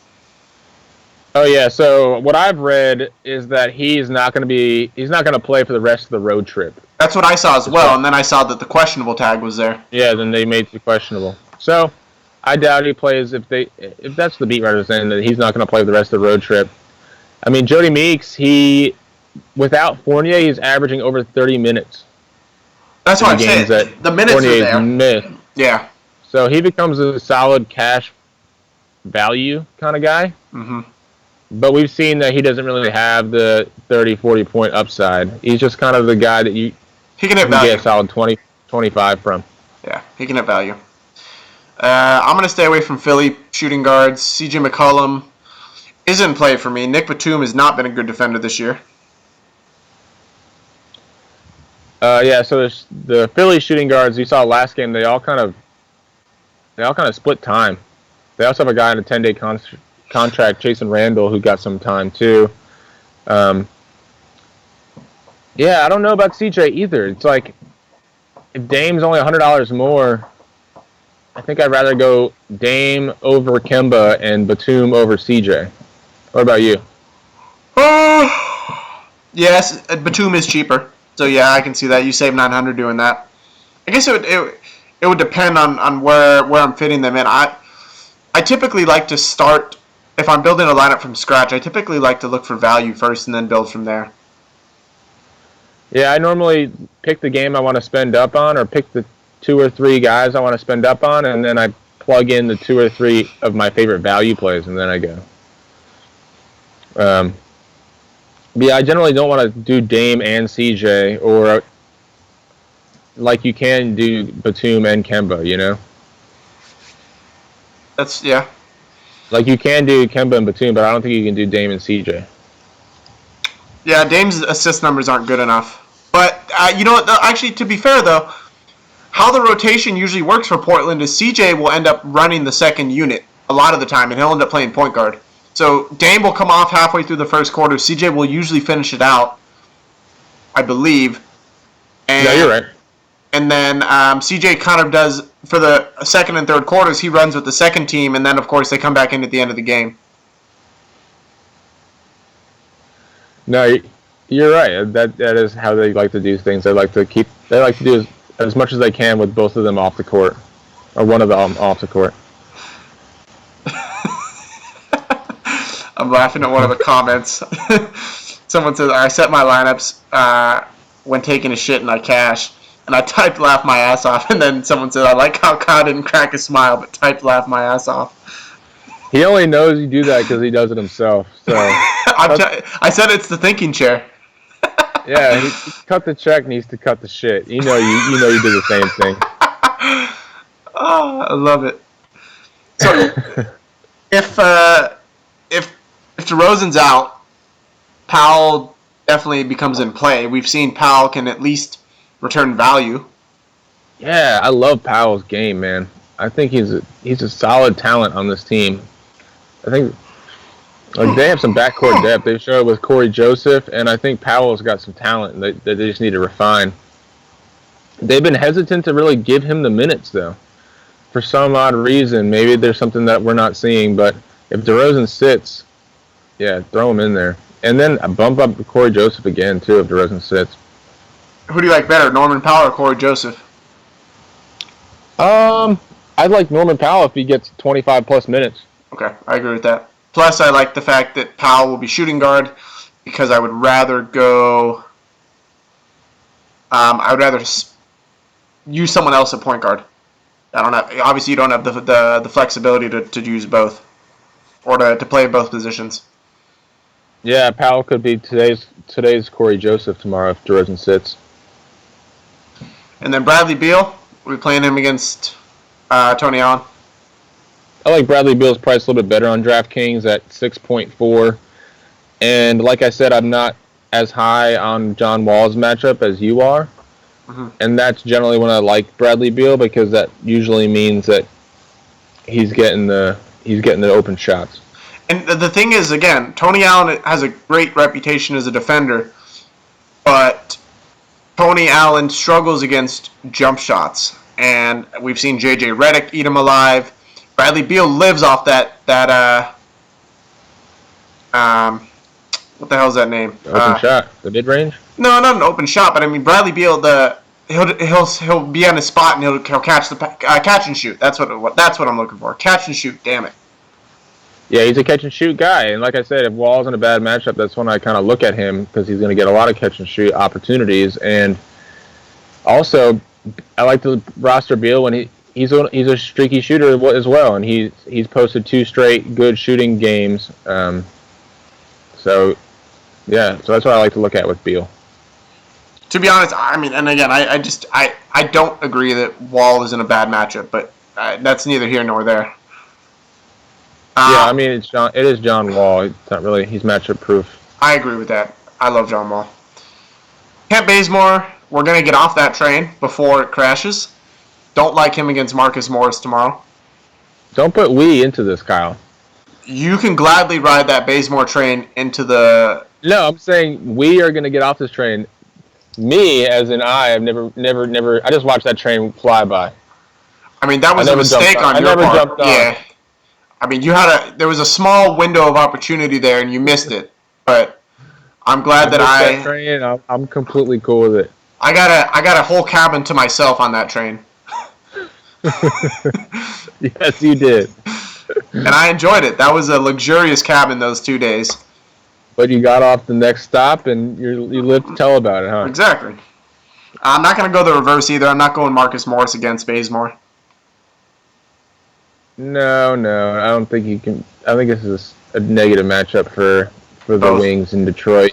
Oh yeah, so what I've read is that he's not going to play for the rest of the road trip. That's what I saw as well, and then I saw that the questionable tag was there. Yeah, then they made it questionable. So I doubt he plays if that's the beat writer saying that he's not going to play for the rest of the road trip. I mean, Jody Meeks, without Fournier, he's averaging over 30 minutes. That's what I'm saying. The minutes Fournier's are there. Missed. Yeah. So he becomes a solid cash value kind of guy. Mm-hmm. But we've seen that he doesn't really have the 30, 40-point upside. He's just kind of the guy that he can hit value. Get a solid 20, 25 from. Yeah, he can hit value. I'm going to stay away from Philly shooting guards. CJ McCollum isn't in play for me. Nick Batum has not been a good defender this year. Yeah, so the Philly shooting guards you saw last game, they all kind of split time. They also have a guy on a 10-day contract, Jason Randall, who got some time too. Yeah, I don't know about CJ either. It's like if Dame's only $100 more, I think I'd rather go Dame over Kemba and Batum over CJ. What about you? Yes, Batum is cheaper. So yeah, I can see that. You save $900 doing that. I guess it would depend on where I'm fitting them in. I typically like to start, if I'm building a lineup from scratch, I typically like to look for value first and then build from there. Yeah, I normally pick the game I want to spend up on, or pick the 2 or 3 guys I want to spend up on, and then I plug in the 2 or 3 of my favorite value plays, and then I go. Yeah, I generally don't want to do Dame and CJ, or like you can do Batum and Kemba, you know? Yeah. Like you can do Kemba and Batum, but I don't think you can do Dame and CJ. Yeah, Dame's assist numbers aren't good enough. But, you know what, actually, to be fair, though, how the rotation usually works for Portland is CJ will end up running the second unit a lot of the time, and he'll end up playing point guard. So Dame will come off halfway through the first quarter. CJ will usually finish it out, I believe. And, yeah, you're right. And then CJ kind of does, for the second and third quarters, he runs with the second team, and then, of course, they come back in at the end of the game. No, you're right. That is how they like to do things. They like to do as much as they can with both of them off the court, or one of them off the court. I'm laughing at one of the comments. Someone says, I set my lineups when taking a shit and I cash. And I typed laugh my ass off. And then someone said, I like how Kyle didn't crack a smile, but typed laugh my ass off. He only knows you do that because he does it himself. So I said it's the thinking chair. Yeah, he cut the check needs to cut the shit. You know you do the same thing. Oh, I love it. So if DeRozan's out, Powell definitely becomes in play. We've seen Powell can at least return value. Yeah, I love Powell's game, man. I think he's a solid talent on this team. I think they have some backcourt depth. They showed it with Corey Joseph, and I think Powell's got some talent that they just need to refine. They've been hesitant to really give him the minutes, though. For some odd reason, maybe there's something that we're not seeing, but if DeRozan sits, yeah, throw him in there. And then bump up Corey Joseph again, too, if DeRozan sits. Who do you like better, Norman Powell or Corey Joseph? I'd like Norman Powell if he gets 25-plus minutes. Okay, I agree with that. Plus, I like the fact that Powell will be shooting guard because I would rather go. I would rather use someone else at point guard. I don't have. Obviously, you don't have the flexibility to use both or to play both positions. Yeah, Powell could be today's Corey Joseph tomorrow if DeRozan sits. And then Bradley Beal, we're playing him against Tony Allen. I like Bradley Beal's price a little bit better on DraftKings at 6.4. And like I said, I'm not as high on John Wall's matchup as you are. Mm-hmm. And that's generally when I like Bradley Beal because that usually means that he's getting the open shots. And the thing is, again, Tony Allen has a great reputation as a defender, but Tony Allen struggles against jump shots. And we've seen J.J. Redick eat him alive. Bradley Beal lives off that what the hell's that name? Open shot, the mid range. No, not an open shot, but I mean Bradley Beal. He'll be on his spot and he'll catch the catch and shoot. That's what I'm looking for. Catch and shoot. Damn it. Yeah, he's a catch and shoot guy, and like I said, if Wall's in a bad matchup, that's when I kind of look at him because he's going to get a lot of catch and shoot opportunities. And also, I like to roster Beal when he's a streaky shooter as well, and he's posted 2 straight good shooting games. So that's what I like to look at with Beal. To be honest, I mean, and again, I don't agree that Wall is in a bad matchup, but that's neither here nor there. Yeah, I mean, it is John Wall. It's not really, he's matchup proof. I agree with that. I love John Wall. Kent Bazemore, we're going to get off that train before it crashes. Don't like him against Marcus Morris tomorrow. Don't put we into this, Kyle. You can gladly ride that Bazemore train into the... No, I'm saying we are going to get off this train. Me, as in I've never, I just watched that train fly by. I mean, that was a mistake on your part. I never jumped on. Yeah. I mean, there was a small window of opportunity there, and you missed it. But I'm glad that train, I'm completely cool with it. I got a whole cabin to myself on that train. Yes, you did. And I enjoyed it. That was a luxurious cabin those 2 days. But you got off the next stop, and you lived to tell about it, huh? Exactly. I'm not going to go the reverse either. I'm not going Marcus Morris against Bazemore. No, I don't think you can. I think this is a negative matchup for the Wings in Detroit.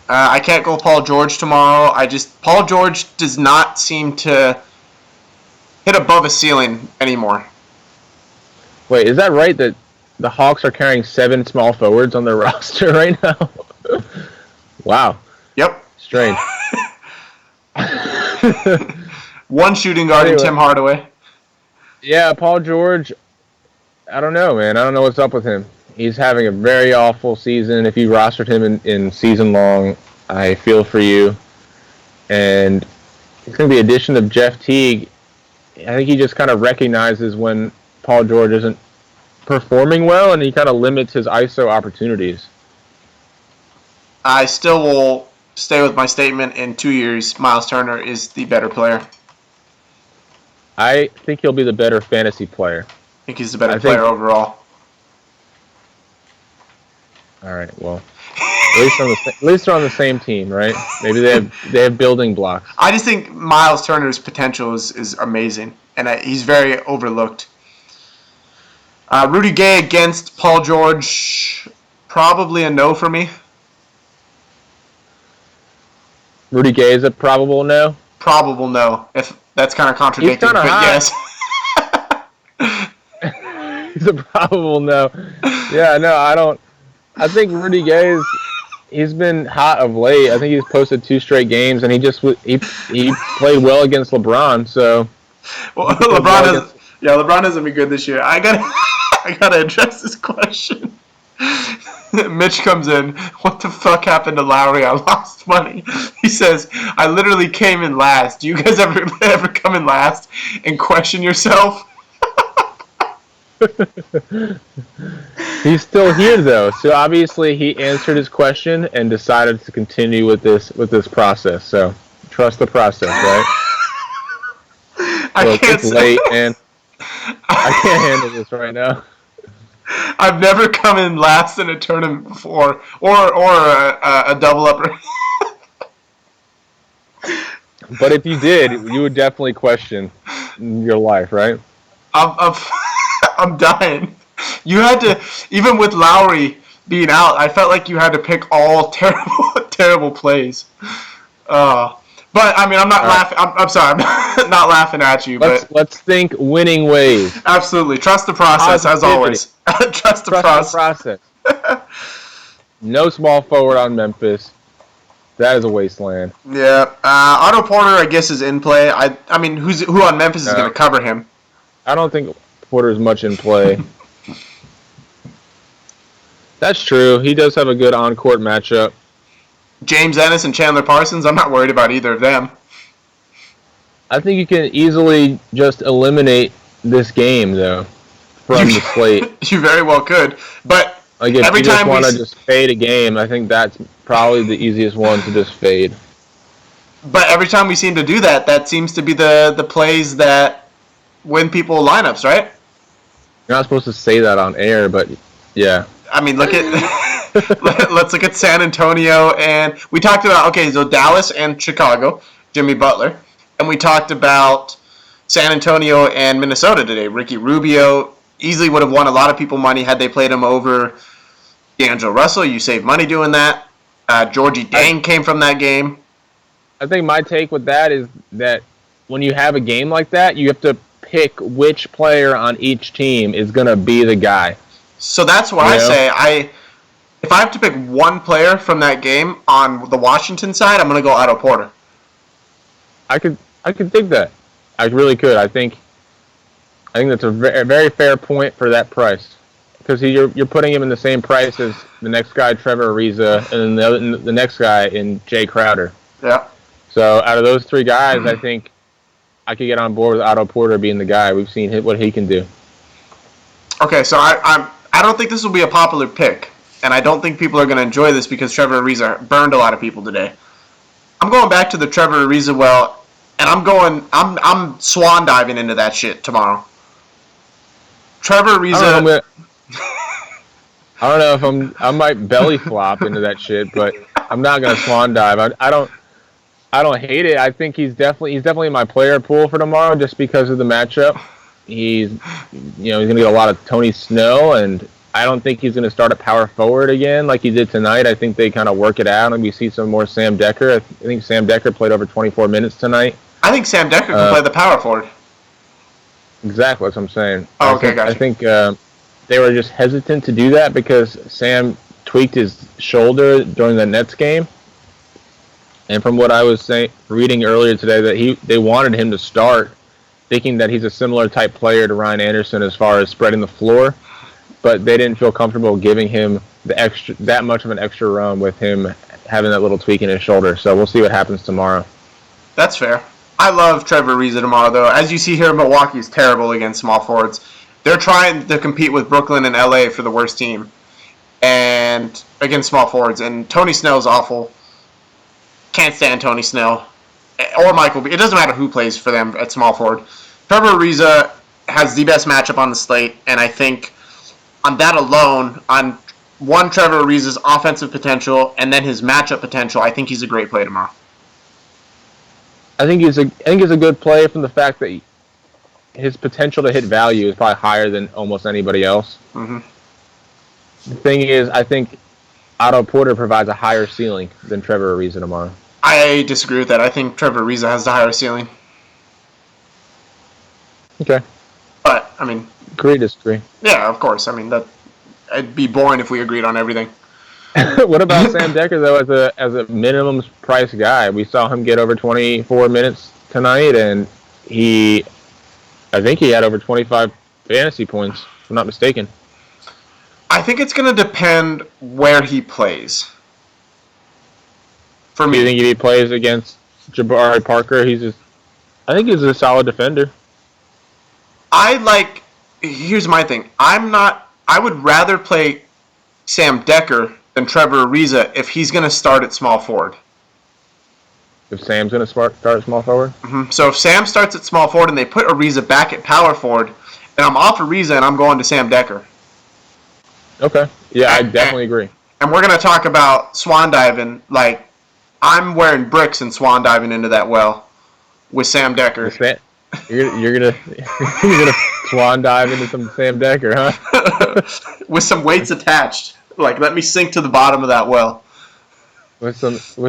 I can't go Paul George tomorrow. Paul George does not seem to hit above a ceiling anymore. Wait, is that right that the Hawks are carrying 7 small forwards on their roster right now? Wow. Yep. Strange. One shooting guard in Tim Hardaway. Yeah, Paul George, I don't know, man. I don't know what's up with him. He's having a very awful season. If you rostered him in season long, I feel for you. And it's going to be the addition of Jeff Teague. I think he just kind of recognizes when Paul George isn't performing well, and he kind of limits his ISO opportunities. I still will stay with my statement. In 2 years, Miles Turner is the better player. I think he'll be the better fantasy player. I think he's the better player overall. All right, well, at least they're on the same team, right? Maybe they have building blocks. I just think Miles Turner's potential is amazing, and he's very overlooked. Rudy Gay against Paul George, probably a no for me. Rudy Gay is a probable no? Probable no. If that's kind of contradicting, but yes. He's a probable no. Yeah, no, I don't. I think Rudy Gay he's been hot of late. I think he's posted 2 straight games, and he played well against LeBron. So, well, LeBron hasn't been good this year. I gotta address this question. Mitch comes in. What the fuck happened to Lowry? I lost money. He says, I literally came in last. Do you guys ever come in last and question yourself? He's still here though, so obviously he answered his question and decided to continue with this process. So trust the process, right? It's late, and I can't handle this right now. I've never come in last in a tournament before, or a double up. But if you did, you would definitely question your life, right? I'm I'm dying. You had to, even with Lowry being out, I felt like you had to pick all terrible plays. But I mean, I'm not laughing. I'm sorry, I'm not laughing at you. Let's think winning ways. Absolutely, trust the process as always. Trust the process. No small forward on Memphis. That is a wasteland. Yeah, Otto Porter, I guess, is in play. I mean, who on Memphis is going to cover him? I don't think Porter is much in play. That's true. He does have a good on-court matchup. James Ennis and Chandler Parsons, I'm not worried about either of them. I think you can easily just eliminate this game, though, from the slate. You very well could. But like if you just want to just fade a game, I think that's probably the easiest one to just fade. But every time we seem to do that, that seems to be the plays that win people lineups, right? You're not supposed to say that on air, but yeah. I mean, look at let's look at San Antonio, and we talked about so Dallas and Chicago, Jimmy Butler, and we talked about San Antonio and Minnesota today. Ricky Rubio easily would have won a lot of people money had they played him over D'Angelo Russell. You save money doing that. Georgie Dang came from that game. I think my take with that is that when you have a game like that, you have to pick which player on each team is going to be the guy. So that's what I say. If I have to pick one player from that game on the Washington side, I'm going to go Otto Porter. I could dig that. I really could. I think that's a very fair point for that price, because you're putting him in the same price as the next guy, Trevor Ariza, and then the next guy in Jay Crowder. Yeah. So out of those three guys, I think I could get on board with Otto Porter being the guy. We've seen what he can do. Okay, so I don't think this will be a popular pick, and I don't think people are going to enjoy this because Trevor Ariza burned a lot of people today. I'm going back to the Trevor Ariza well, and I'm swan diving into that shit tomorrow. Trevor Ariza. I don't know if I might belly flop into that shit, but I'm not going to swan dive. I don't hate it. I think he's definitely in my player pool for tomorrow just because of the matchup. He's going to get a lot of Tony Snow, and I don't think he's going to start at power forward again like he did tonight. I think they kind of work it out, and we see some more Sam Decker. I think Sam Decker played over 24 minutes tonight. I think Sam Decker can play the power forward. Exactly, that's what I'm saying. Oh, okay, gotcha. I think they were just hesitant to do that because Sam tweaked his shoulder during the Nets game. And from what I was reading earlier today, that they wanted him to start, thinking that he's a similar type player to Ryan Anderson as far as spreading the floor, but they didn't feel comfortable giving him that much of an extra run with him having that little tweak in his shoulder. So we'll see what happens tomorrow. That's fair. I love Trevor Ariza tomorrow, though. As you see here, Milwaukee is terrible against small forwards. They're trying to compete with Brooklyn and LA for the worst team, and against small forwards. And Tony Snell's awful. Can't stand Tony Snell or Michael B. It doesn't matter who plays for them at small forward. Trevor Ariza has the best matchup on the slate, and I think on that alone, on one, Trevor Ariza's offensive potential and then his matchup potential, I think he's a great play tomorrow. I think he's a good play from the fact that his potential to hit value is probably higher than almost anybody else. Mm-hmm. The thing is, I think Otto Porter provides a higher ceiling than Trevor Ariza tomorrow. I disagree with that. I think Trevor Ariza has the higher ceiling. Okay. But, I mean... Agree, disagree. Yeah, of course. I mean, it'd be boring if we agreed on everything. What about Sam Decker, though, as a minimum price guy? We saw him get over 24 minutes tonight, and I think he had over 25 fantasy points, if I'm not mistaken. I think it's going to depend where he plays. For me. Do you think if he plays against Jabari Parker, I think he's a solid defender. Here's my thing. I would rather play Sam Decker than Trevor Ariza if he's going to start at small forward. If Sam's going to start at small forward? Mm-hmm. So if Sam starts at small forward and they put Ariza back at power forward, and I'm off Ariza and I'm going to Sam Decker. Okay. Yeah, I And, definitely agree. and we're going to talk about swan diving. Like, I'm wearing bricks and swan diving into that well with Sam With Decker. Sam, you're gonna you're gonna swan dive into some Sam Decker, huh? With some weights attached. Like, let me sink to the bottom of that well. With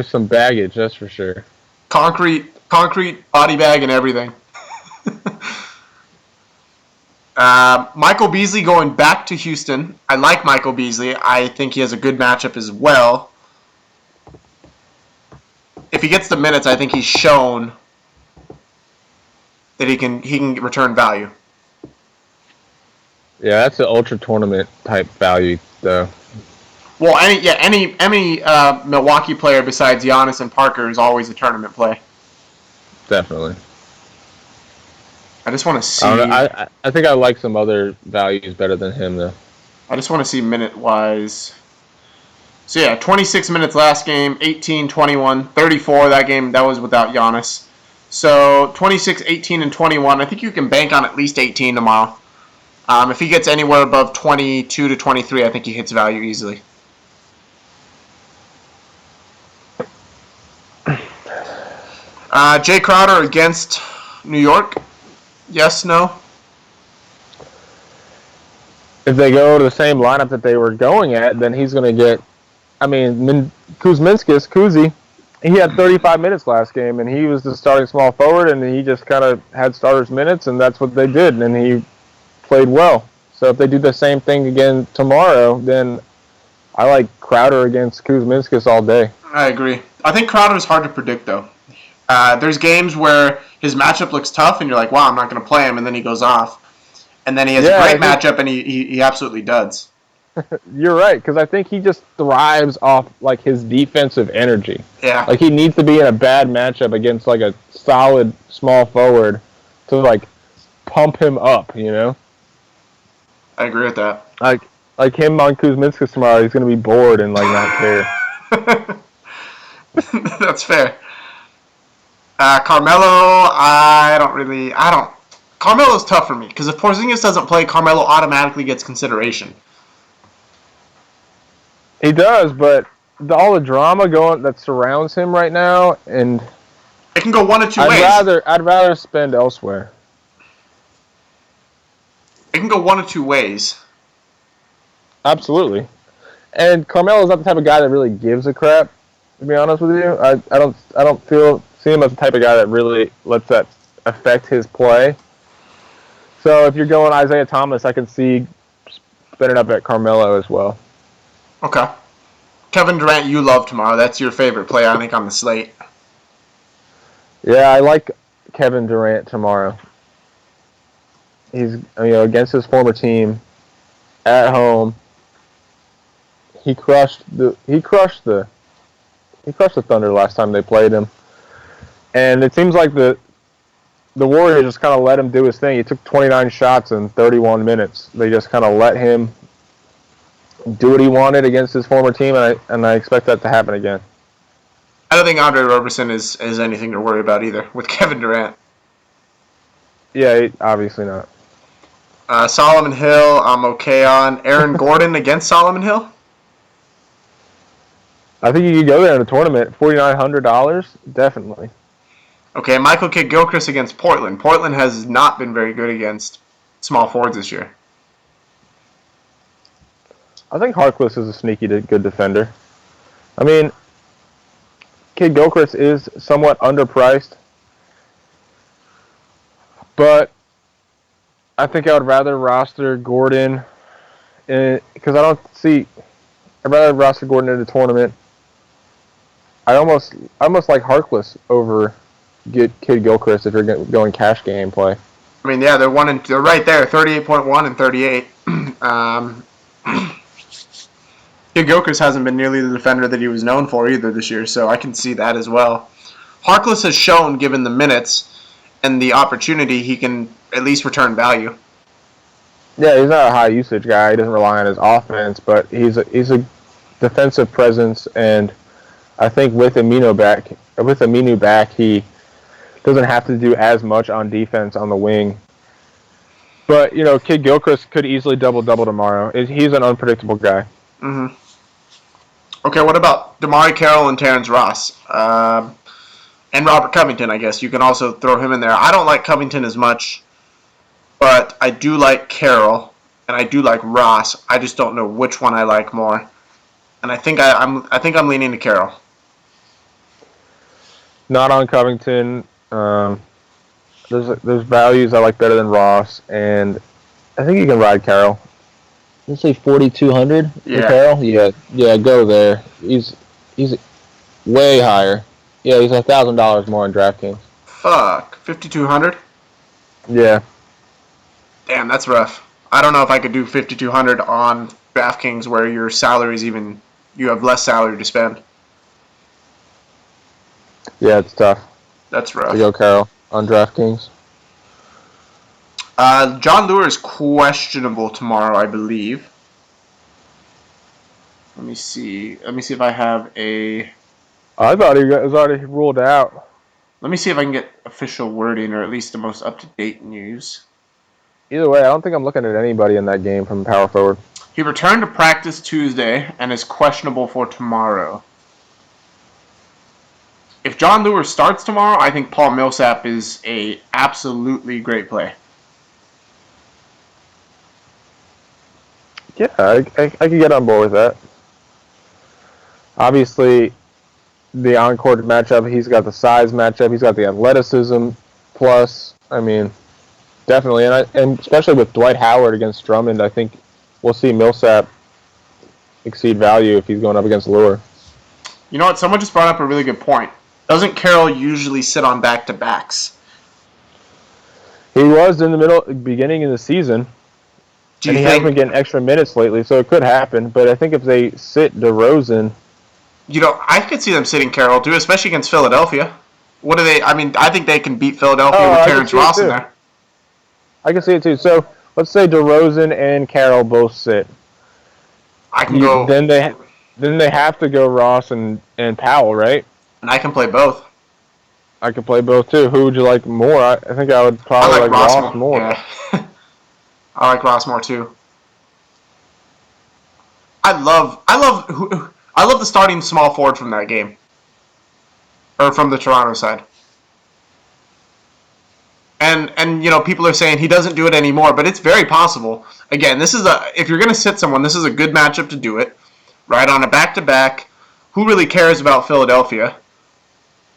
some baggage, that's for sure. Concrete body bag and everything. Michael Beasley going back to Houston. I like Michael Beasley. I think he has a good matchup as well. If he gets the minutes, I think he's shown that he can return value. Yeah, that's an ultra tournament type value, though. Well, any Milwaukee player besides Giannis and Parker is always a tournament play. Definitely. I just want to see. I don't know. I think I like some other values better than him, though. I just want to see minute wise. So yeah, 26 minutes last game, 18, 21, 34 that game. That was without Giannis. So 26, 18, and 21. I think you can bank on at least 18 tomorrow. If he gets anywhere above 22 to 23, I think he hits value easily. Jay Crowder against New York. Yes, no? If they go to the same lineup that they were going at, then he's going to get. I mean, Kuzi, he had 35 minutes last game, and he was the starting small forward, and he just kind of had starters minutes, and that's what they did, and he played well. So if they do the same thing again tomorrow, then I like Crowder against Kuzminskis all day. I agree. I think Crowder is hard to predict, though. There's games where his matchup looks tough, and you're like, wow, I'm not going to play him, and then he goes off. And then he has a great matchup, and he absolutely duds. You're right, because I think he just thrives off like his defensive energy. Yeah. Like he needs to be in a bad matchup against like a solid small forward to like pump him up, you know? I agree with that. Like him on Kuzminskis tomorrow, he's gonna be bored and like not care. That's fair. Carmelo, Carmelo's tough for me because if Porzingis doesn't play, Carmelo automatically gets consideration. He does, but all the drama that surrounds him right now, and it can go one of two ways. I'd rather spend elsewhere. It can go one of two ways. Absolutely, and Carmelo's not the type of guy that really gives a crap. To be honest with you, I don't see him as the type of guy that really lets that affect his play. So if you're going Isaiah Thomas, I can see spinning up at Carmelo as well. Okay. Kevin Durant, you love tomorrow. That's your favorite play, I think, on the slate. Yeah, I like Kevin Durant tomorrow. He's against his former team at home. He crushed the Thunder last time they played him. And it seems like the Warriors just kind of let him do his thing. He took 29 shots in 31 minutes. They just kind of let him do what he wanted against his former team, and I expect that to happen again. I don't think Andre Roberson is anything to worry about either with Kevin Durant. Yeah, obviously not. Solomon Hill, I'm okay on. Aaron Gordon against Solomon Hill? I think you could go there in a tournament. $4,900, definitely. Okay, Michael Kidd-Gilchrist against Portland. Portland has not been very good against small forwards this year. I think Harkless is a sneaky good defender. I mean, Kidd-Gilchrist is somewhat underpriced, but I think I would rather roster Gordon because I'd rather roster Gordon in the tournament. I almost like Harkless over Kidd-Gilchrist if you're going cash game play. I mean, yeah, they're right there, 38.1 and 38. Kidd-Gilchrist hasn't been nearly the defender that he was known for either this year, so I can see that as well. Harkless has shown, given the minutes and the opportunity, he can at least return value. Yeah, he's not a high usage guy. He doesn't rely on his offense, but he's a defensive presence, and I think with Aminu back, he doesn't have to do as much on defense on the wing. But, Kid Gilchrist could easily double-double tomorrow. He's an unpredictable guy. Mm-hmm. Okay, what about Damari Carroll and Terrence Ross? And Robert Covington, I guess. You can also throw him in there. I don't like Covington as much, but I do like Carroll, and I do like Ross. I just don't know which one I like more. And I think I'm leaning to Carroll. Not on Covington. There's values I like better than Ross, and I think you can ride Carroll. Let's say 4,200 for Carroll. Yeah, go there. He's way higher. Yeah, he's $1,000 more on DraftKings. Fuck, 5,200. Yeah. Damn, that's rough. I don't know if I could do 5,200 on DraftKings where your salary's you have less salary to spend. Yeah, it's tough. That's rough. To go Carroll on DraftKings. John Lure is questionable tomorrow, I believe. Let me see if I have a. I thought he was already ruled out. Let me see if I can get official wording or at least the most up-to-date news. Either way, I don't think I'm looking at anybody in that game from power forward. He returned to practice Tuesday and is questionable for tomorrow. If John Lure starts tomorrow, I think Paul Millsap is a absolutely great play. Yeah, I could get on board with that. Obviously, the on-court matchup, he's got the size matchup, he's got the athleticism plus. I mean, definitely, and especially with Dwight Howard against Drummond, I think we'll see Millsap exceed value if he's going up against Lure. You know what? Someone just brought up a really good point. Doesn't Carroll usually sit on back-to-backs? He was in the beginning of the season. And he has been getting extra minutes lately, so it could happen. But I think if they sit DeRozan... I could see them sitting Carroll, too, especially against Philadelphia. What do they... I mean, I think they can beat Philadelphia with Terrence Ross in there. I can see it, too. So, let's say DeRozan and Carroll both sit. I can go... Then they have to go Ross and Powell, right? And I can play both. I could play both, too. Who would you like more? I think I would probably like Ross more. Yeah. I like Ross more too. I love the starting small forward from that game, or from the Toronto side. And people are saying he doesn't do it anymore, but it's very possible. Again, if you're gonna sit someone, this is a good matchup to do it, right on a back-to-back. Who really cares about Philadelphia?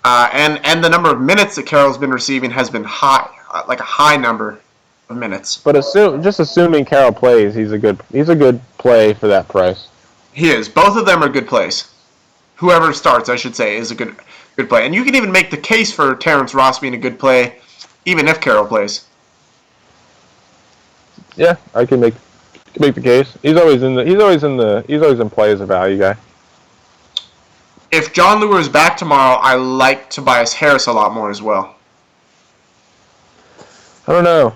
And the number of minutes that Carroll's been receiving has been high, like a high number of minutes. But assuming Carroll plays, he's a good play for that price. He is. Both of them are good plays. Whoever starts, I should say, is a good play. And you can even make the case for Terrence Ross being a good play, even if Carroll plays. Yeah, I can make the case. He's always in play as a value guy. If John Lure is back tomorrow, I like Tobias Harris a lot more as well. I don't know.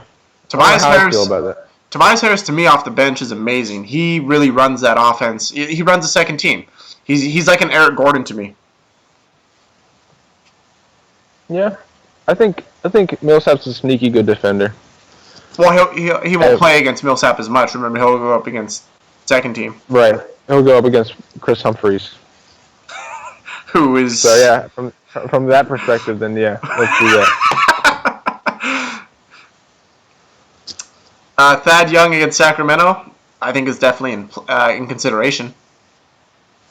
Tobias Harris, I feel about that. Tobias Harris, to me, off the bench is amazing. He really runs that offense. He runs the second team. He's like an Eric Gordon to me. Yeah, I think Millsap's a sneaky good defender. Well, he won't play against Millsap as much. Remember, he'll go up against second team. Right. He'll go up against Chris Humphries. Who is... So, yeah, from that perspective, then, yeah, let's do that. Thad Young against Sacramento, I think is definitely in consideration.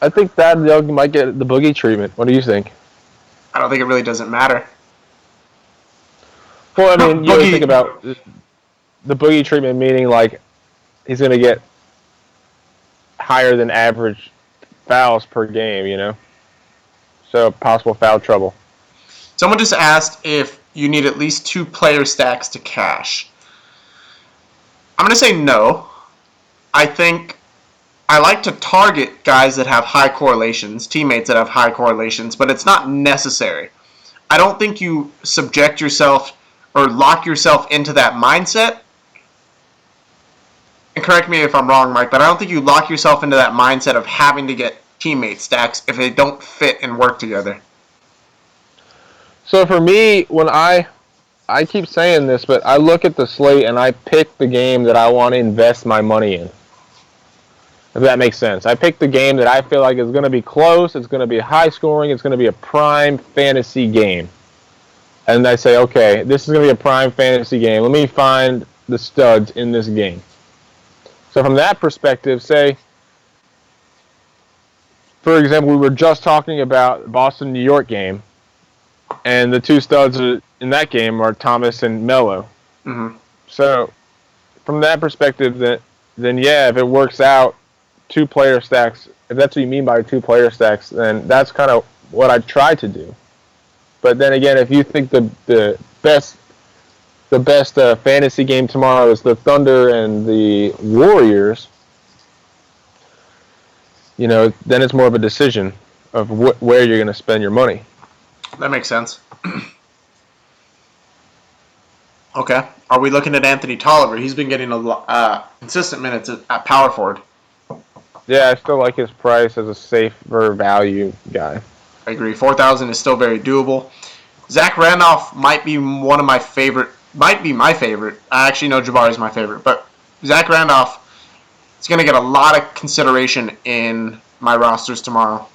I think Thad Young might get the boogie treatment. What do you think? I don't think it really doesn't matter. Well, I mean, you gotta think about the boogie treatment, meaning like he's going to get higher than average fouls per game, So possible foul trouble. Someone just asked if you need at least 2 player stacks to cash. I'm going to say no. I think I like to target guys that have high correlations, teammates that have high correlations, but it's not necessary. I don't think you subject yourself or lock yourself into that mindset. And correct me if I'm wrong, Mike, but I don't think you lock yourself into that mindset of having to get teammate stacks if they don't fit and work together. So for me, when I I keep saying this, but I look at the slate and I pick the game that I want to invest my money in. If that makes sense. I pick the game that I feel like is going to be close, it's going to be high scoring, it's going to be a prime fantasy game. And I say, okay, this is going to be a prime fantasy game. Let me find the studs in this game. So from that perspective, say, for example, we were just talking about the Boston-New York game, and the two studs in that game are Thomas and Melo. Mm-hmm. So from that perspective, then yeah, if it works out, 2-player stacks, if that's what you mean by 2-player stacks, then that's kind of what I try to do. But then again, if you think the best fantasy game tomorrow is the Thunder and the Warriors, then it's more of a decision of where you're going to spend your money. That makes sense. Okay. Are we looking at Anthony Tolliver? He's been getting a consistent minutes at power forward. Yeah, I still like his price as a safer value guy. I agree. 4,000 is still very doable. Zach Randolph might be my favorite. I actually know Jabari's my favorite, but Zach Randolph is going to get a lot of consideration in my rosters tomorrow.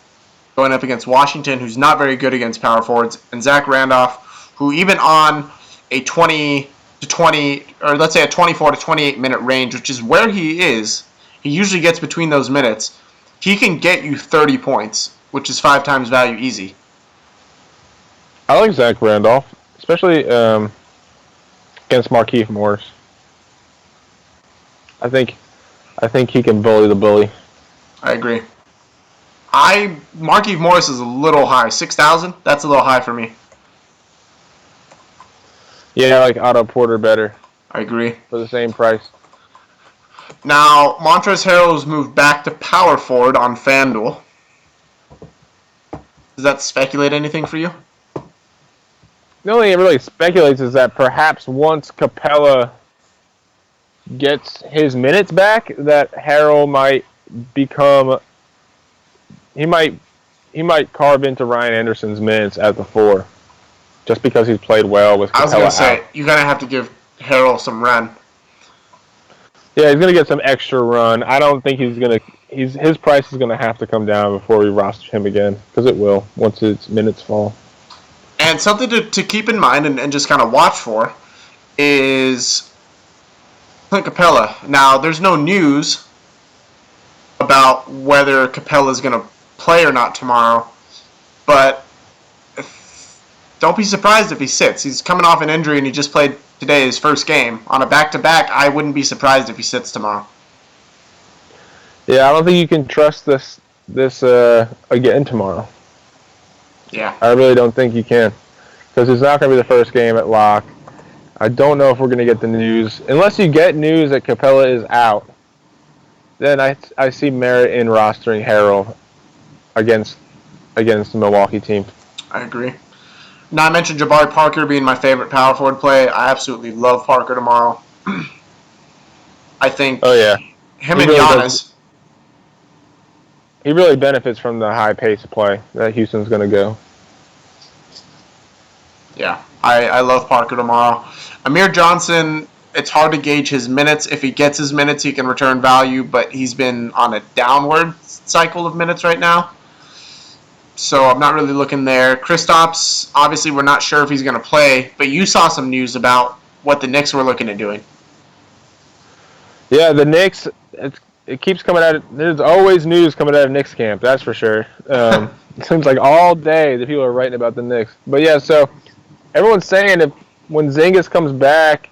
Going up against Washington, who's not very good against power forwards, and Zach Randolph, who even on a 20 to 20, or let's say a 24 to 28 minute range, which is where he is, he usually gets between those minutes. He can get you 30 points, which is 5 times value easy. I like Zach Randolph, especially against Markieff Morris. I think he can bully the bully. I agree. Markieff Morris is a little high. 6,000? That's a little high for me. Yeah, I like Otto Porter better. I agree. For the same price. Now, Montrezl Harrell's moved back to power forward on FanDuel. Does that speculate anything for you? The only thing it really speculates is that perhaps once Capella gets his minutes back, that Harrell might become... He might carve into Ryan Anderson's minutes at the 4, just because he's played well with Capella. I was going to say, you're going to have to give Harrell some run. Yeah, he's going to get some extra run. I don't think he's going to... His price is going to have to come down before we roster him again, because it will, once his minutes fall. And something to keep in mind and just kind of watch for is Clint Capella. Now, there's no news about whether Capella is going to play or not tomorrow, but don't be surprised if he sits. He's coming off an injury and he just played today his first game. On a back-to-back, I wouldn't be surprised if he sits tomorrow. Yeah, I don't think you can trust this again tomorrow. Yeah. I really don't think you can, because it's not going to be the first game at lock. I don't know if we're going to get the news. Unless you get news that Capella is out, then I see merit in rostering Harrell against the Milwaukee team. I agree. Now, I mentioned Jabari Parker being my favorite power forward play. I absolutely love Parker tomorrow. I think him and Giannis... He really benefits from the high pace of play that Houston's going to go. Yeah, I love Parker tomorrow. Amir Johnson, it's hard to gauge his minutes. If he gets his minutes, he can return value, but he's been on a downward cycle of minutes right now. So I'm not really looking there. Kristaps, obviously we're not sure if he's going to play, but you saw some news about what the Knicks were looking at doing. Yeah, the Knicks, it keeps coming out. There's always news coming out of Knicks camp, that's for sure. It seems like all day the people are writing about the Knicks. But yeah, so everyone's saying if when Zingas comes back,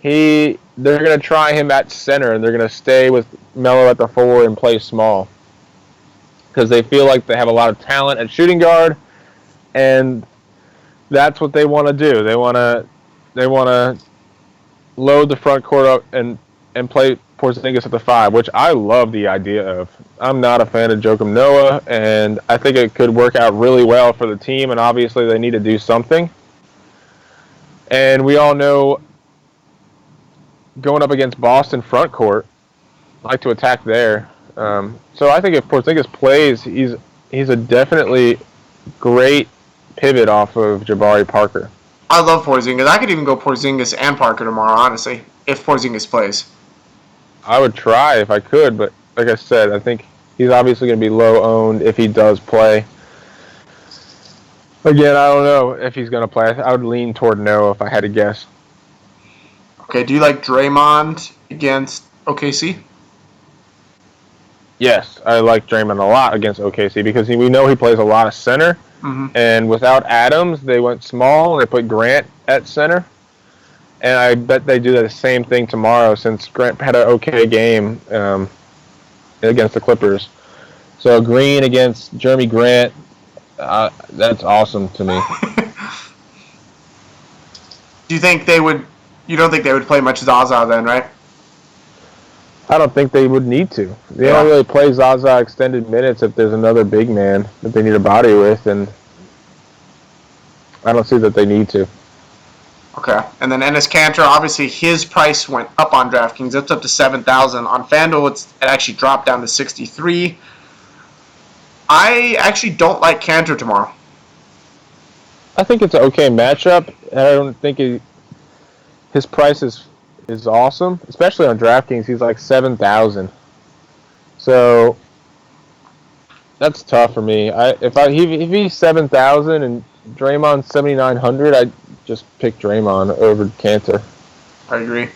they're going to try him at center and they're going to stay with Melo at the 4 and play small, because they feel like they have a lot of talent at shooting guard, and that's what they want to do. They want to load the front court up and play Porzingis at the 5, which I love the idea of. I'm not a fan of Joakim Noah, and I think it could work out really well for the team, and obviously they need to do something. And we all know going up against Boston front court, like to attack there. So I think if Porzingis plays, he's a definitely great pivot off of Jabari Parker. I love Porzingis. I could even go Porzingis and Parker tomorrow, honestly, if Porzingis plays. I would try if I could, but like I said, I think he's obviously going to be low owned if he does play. Again, I don't know if he's going to play. I would lean toward no if I had to guess. Okay, do you like Draymond against OKC? Yes, I like Draymond a lot against OKC because we know he plays a lot of center. Mm-hmm. And without Adams, they went small. They put Grant at center. And I bet they do the same thing tomorrow since Grant had an okay game against the Clippers. So Green against Jeremy Grant, that's awesome to me. Do you think they would? You don't think they would play much Zaza then, right? I don't think they would need to. They don't really play Zaza extended minutes if there's another big man that they need a body with, and I don't see that they need to. Okay, and then Enes Kanter, obviously his price went up on DraftKings. It's up to 7,000. On FanDuel, it actually dropped down to 63. I actually don't like Kanter tomorrow. I think it's an okay matchup. I don't think his price is awesome, especially on DraftKings. He's like 7,000, so that's tough for me. If he's 7,000 and Draymond's 7,900, I'd just pick Draymond over Kanter. I agree.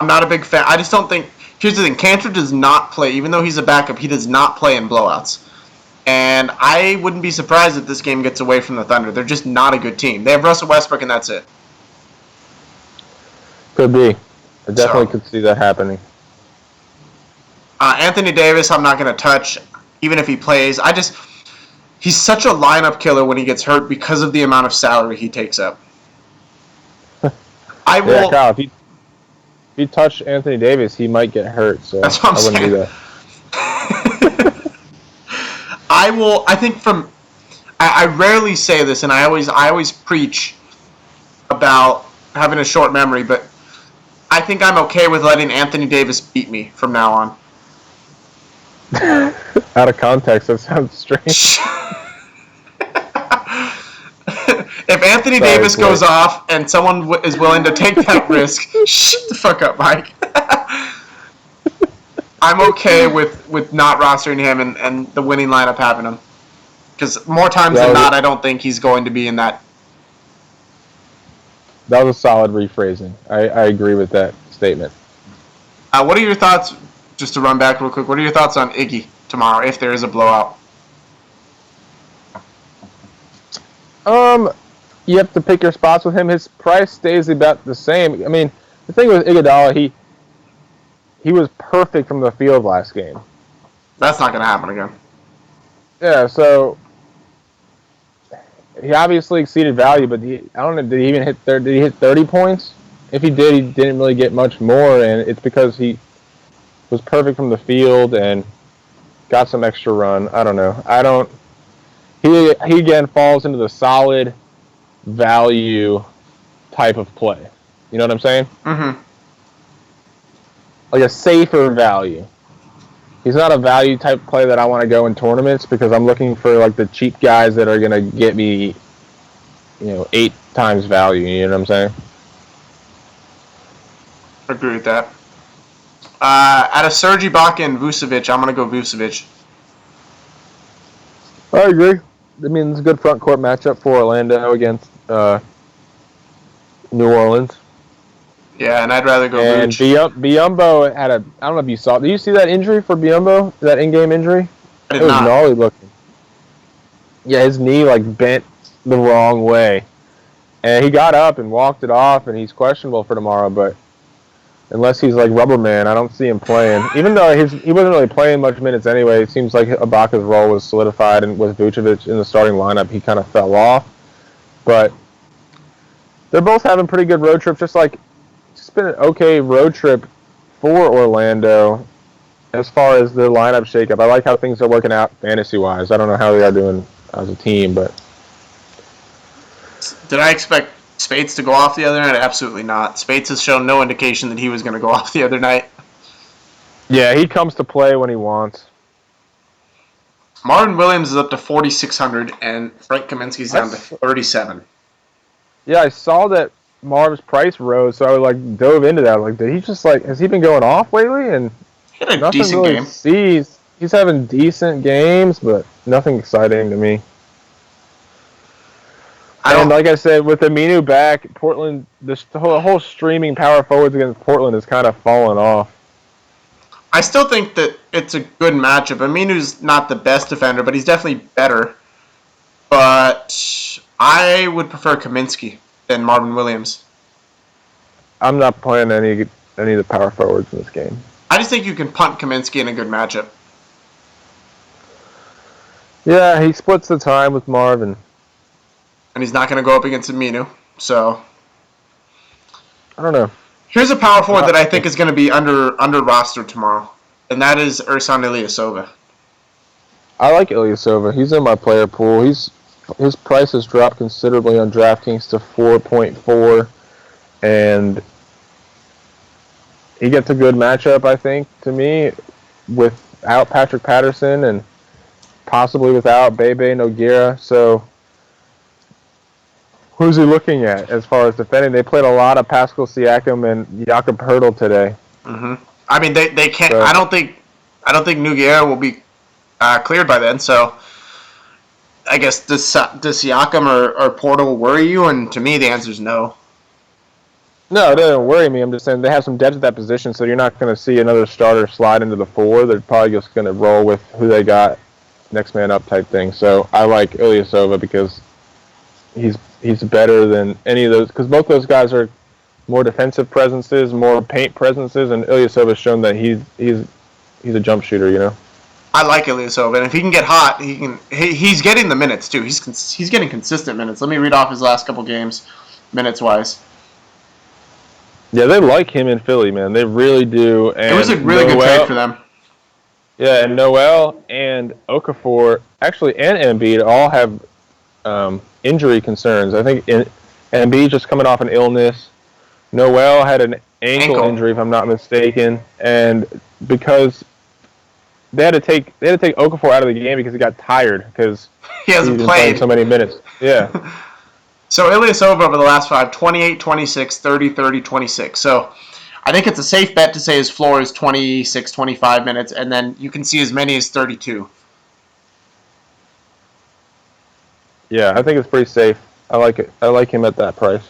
I'm not a big fan. I just don't think. Here's the thing: Kanter does not play, even though he's a backup. He does not play in blowouts. And I wouldn't be surprised if this game gets away from the Thunder. They're just not a good team. They have Russell Westbrook, and that's it. Could be. I definitely could see that happening. Anthony Davis, I'm not going to touch, even if he plays. He's such a lineup killer when he gets hurt because of the amount of salary he takes up. Yeah, Kyle, if you touch Anthony Davis, he might get hurt. So that's what I'm saying. Do that. I rarely say this, and I always preach about having a short memory, but I think I'm okay with letting Anthony Davis beat me from now on. Out of context, that sounds strange. If Anthony Davis goes off and someone is willing to take that risk, shut the fuck up, Mike. I'm okay with not rostering him and the winning lineup having him. Because more times than not, I don't think he's going to be in that. That was a solid rephrasing. I agree with that statement. What are your thoughts, just to run back real quick, what are your thoughts on Iggy tomorrow if there is a blowout? You have to pick your spots with him. His price stays about the same. I mean, the thing with Iguodala, he was perfect from the field last game. That's not going to happen again. Yeah, so he obviously exceeded value, but I don't know, did he even hit 30, did he hit 30 points? If he did, he didn't really get much more, and it's because he was perfect from the field and got some extra run. I don't know. He again falls into the solid value type of play. You know what I'm saying? Mm-hmm. Like a safer value. He's not a value type play that I want to go in tournaments because I'm looking for like the cheap guys that are going to get me, 8 times value. You know what I'm saying? Agree with that. Out of Serge Ibaka and Vucevic, I'm going to go Vucevic. I agree. I mean, it's a good front court matchup for Orlando against New Orleans. Yeah, and I'd rather go And Biyombo had I don't know if you saw. Did you see that injury for Biyombo? That in-game injury? I did it was not. gnarly looking. Yeah, his knee bent the wrong way, and he got up and walked it off, and he's questionable for tomorrow. But unless he's like Rubber Man, I don't see him playing. Even though he wasn't really playing much minutes anyway, it seems like Ibaka's role was solidified, and with Vucevic in the starting lineup, he kind of fell off. But they're both having pretty good road trips, just like. It's been an okay road trip for Orlando as far as the lineup shakeup. I like how things are working out fantasy-wise. I don't know how they are doing as a team, but... Did I expect Spates to go off the other night? Absolutely not. Spates has shown no indication that he was going to go off the other night. Yeah, he comes to play when he wants. Marvin Williams is up to 4,600, and Frank Kaminsky's down to 37. Yeah, I saw that Marv's price rose, so I dove into that. Like, did he just has he been going off lately? And He had a nothing decent really game. sees. He's having decent games, but nothing exciting to me. And like I said, with Aminu back, Portland, the whole streaming power forwards against Portland has kind of fallen off. I still think that it's a good matchup. Aminu's not the best defender, but he's definitely better. But I would prefer Kaminsky than Marvin Williams. I'm not playing any of the power forwards in this game. I just think you can punt Kaminsky in a good matchup. Yeah, he splits the time with Marvin. And he's not going to go up against Aminu. So I don't know. here's a power forward that I think is going to be under rostered tomorrow, and that is Ersan Ilyasova. I like Ilyasova. He's in my player pool. His price has dropped considerably on DraftKings to 4.4, and he gets a good matchup, I think, to me, without Patrick Patterson and possibly without Bebe Nogueira. So who's he looking at as far as defending? They played a lot of Pascal Siakam and Jakob Poeltl today. Mm-hmm. I mean, they can't. So, I don't think Nogueira will be cleared by then. So I guess does Siakam or Portal worry you? And to me, the answer is no. No, it doesn't worry me. I'm just saying they have some depth at that position, so you're not going to see another starter slide into the 4. They're probably just going to roll with who they got, next man up type thing. So I like Ilyasova because he's better than any of those, because both those guys are more defensive presences, more paint presences, and Ilyasova's shown that he's a jump shooter, you know. I like Ilyasova, and if he can get hot, he's getting the minutes too. He's getting consistent minutes. Let me read off his last couple games, minutes wise. Yeah, they like him in Philly, man. They really do. And it was a really good trade for them. Yeah, and Noel and Okafor, actually, and Embiid all have injury concerns. I think Embiid just coming off an illness. Noel had an ankle injury, if I'm not mistaken, and because they had to take Okafor out of the game because he got tired because he hasn't played so many minutes. Yeah. So Ilyasova over the last 5, 28, 26, 30, 30, 26. So I think it's a safe bet to say his floor is 26, 25 minutes, and then you can see as many as 32. Yeah, I think it's pretty safe. I like it. I like him at that price.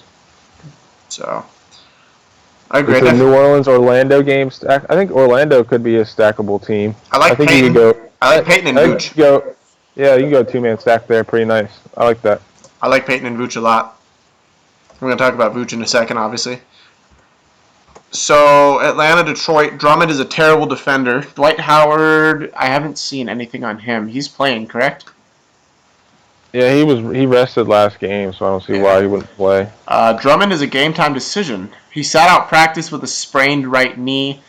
So I agree. The New Orleans-Orlando game stack. I think Orlando could be a stackable team. I like think Peyton. You could go, I like Peyton and Vooch. Yeah, you can go 2-man stack there. Pretty nice. I like that. I like Peyton and Vooch a lot. We're going to talk about Vooch in a second, obviously. So, Atlanta, Detroit. Drummond is a terrible defender. Dwight Howard, I haven't seen anything on him. He's playing, correct? Yeah, he rested last game, so I don't see why he wouldn't play. Drummond is a game-time decision. He sat out practice with a sprained right knee.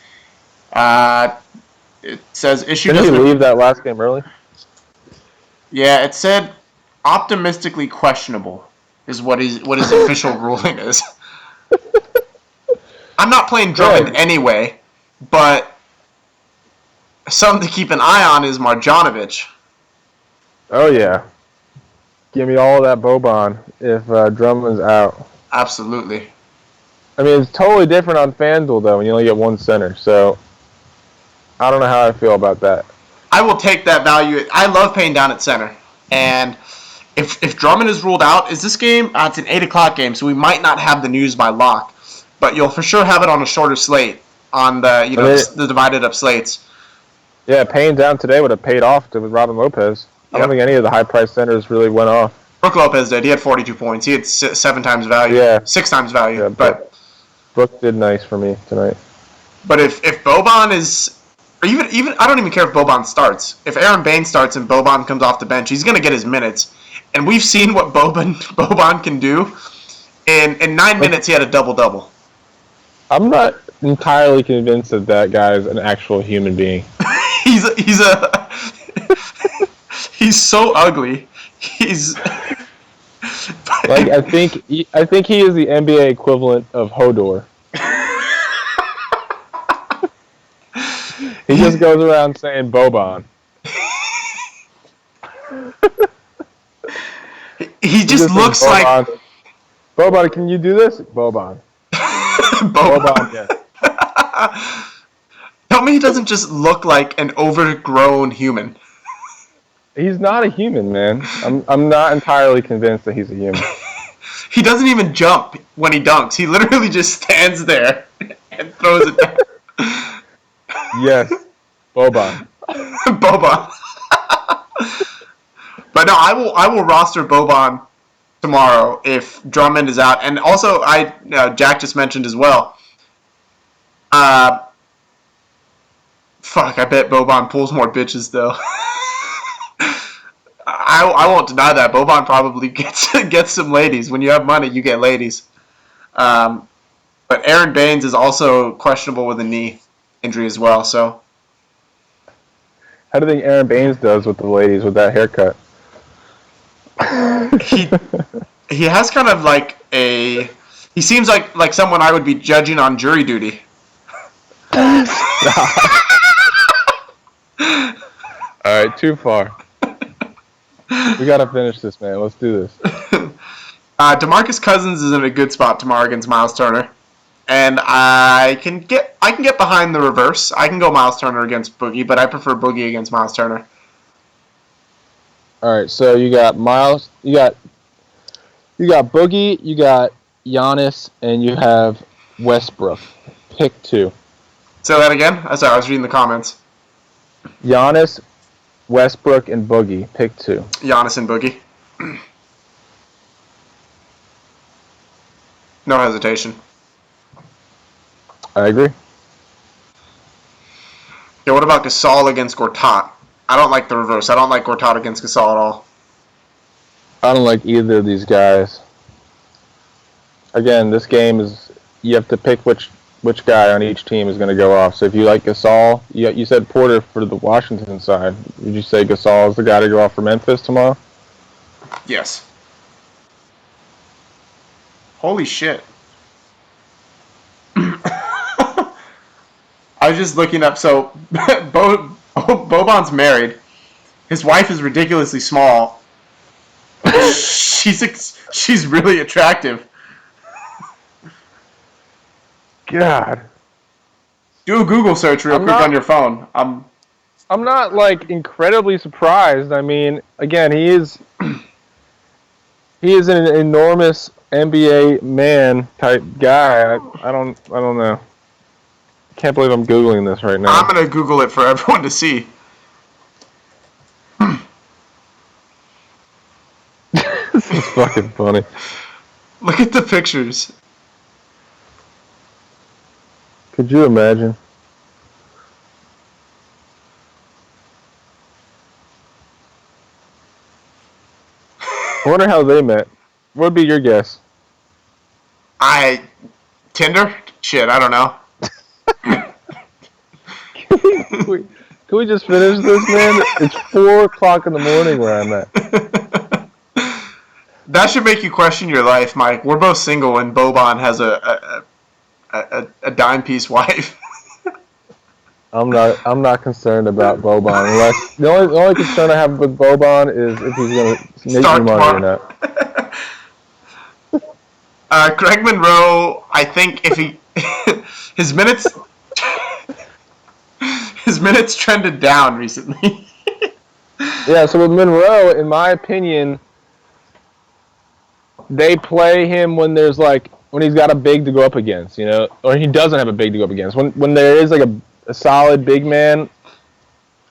It says issue. Didn't he leave that last game early? Yeah, it said optimistically questionable is what his official ruling is. I'm not playing Drummond anyway, but something to keep an eye on is Marjanovic. Oh, yeah. Give me all of that Boban if Drummond's out. Absolutely. I mean, it's totally different on FanDuel, though, when you only get one center. So, I don't know how I feel about that. I will take that value. I love paying down at center. And if Drummond is ruled out, is this game? It's an 8 o'clock game, so we might not have the news by lock. But you'll for sure have it on a shorter slate, on the divided up slates. Yeah, paying down today would have paid off with Robin Lopez. I don't think any of the high-priced centers really went off. Brook Lopez did. He had 42 points. He had 7 times value. Yeah. 6 times value. Yeah, but Brook did nice for me tonight. But if Boban is... Or even I don't even care if Boban starts. If Aaron Bain starts and Boban comes off the bench, he's going to get his minutes. And we've seen what Boban can do. In 9 minutes, he had a double-double. I'm not entirely convinced that guy is an actual human being. He's so ugly. He's I think he is the NBA equivalent of Hodor. He just goes around saying Boban. He just looks like Boban, can you do this? Boban. Boban, yeah. Tell me he doesn't just look like an overgrown human. He's not a human, man. I'm not entirely convinced that he's a human. He doesn't even jump when he dunks. He literally just stands there and throws it down. Yes, Boban. Boban. But no, I will roster Boban tomorrow if Drummond is out. And also, Jack just mentioned as well. Fuck, I bet Boban pulls more bitches though. I won't deny that. Boban probably gets some ladies. When you have money, you get ladies. But Aaron Baines is also questionable with a knee injury as well. So How do you think Aaron Baines does with the ladies with that haircut? he has kind of like a. He seems like someone I would be judging on jury duty. All right, too far. We gotta finish this, man. Let's do this. DeMarcus Cousins is in a good spot tomorrow against Miles Turner, and I can get behind the reverse. I can go Miles Turner against Boogie, but I prefer Boogie against Miles Turner. All right, so you got Miles, you got Boogie, you got Giannis, and you have Westbrook. Pick two. Say that again? Sorry, I was reading the comments. Giannis, Westbrook, and Boogie. Pick two. Giannis and Boogie. No hesitation. I agree. Yeah, what about Gasol against Gortat? I don't like the reverse. I don't like Gortat against Gasol at all. I don't like either of these guys. Again, this game is you have to pick which guy on each team is going to go off. So if you like Gasol, you said Porter for the Washington side. Would you say Gasol is the guy to go off for Memphis tomorrow? Yes. Holy shit. I was just looking up, so Boban's married. His wife is ridiculously small. She's really attractive. God. Do a Google search real quick on your phone. I'm not like incredibly surprised. I mean, again, he is an enormous NBA man type guy. I don't know. Can't believe I'm Googling this right now. I'm gonna Google it for everyone to see. This is fucking funny. Look at the pictures. Could you imagine? I wonder how they met. What would be your guess? Tinder? Shit, I don't know. Can we just finish this, man? It's 4 o'clock in the morning where I'm at. That should make you question your life, Mike. We're both single, and Boban has a dime piece wife. I'm not concerned about Boban. Unless the only concern I have with Boban is if he's gonna make me money or not. Greg Monroe, I think if he his minutes trended down recently. Yeah, so with Monroe, in my opinion, they play him when he's got a big to go up against, or he doesn't have a big to go up against. When there is like a solid big man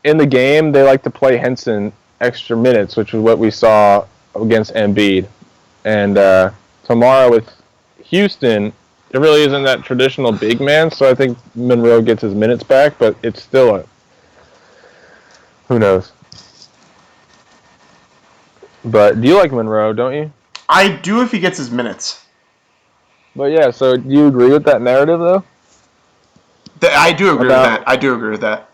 in the game, they like to play Henson extra minutes, which is what we saw against Embiid. And tomorrow with Houston, there really isn't that traditional big man, so I think Monroe gets his minutes back, but it's still who knows. But do you like Monroe, don't you? I do if he gets his minutes. But yeah, so do you agree with that narrative, though? I do agree with that. I do agree with that.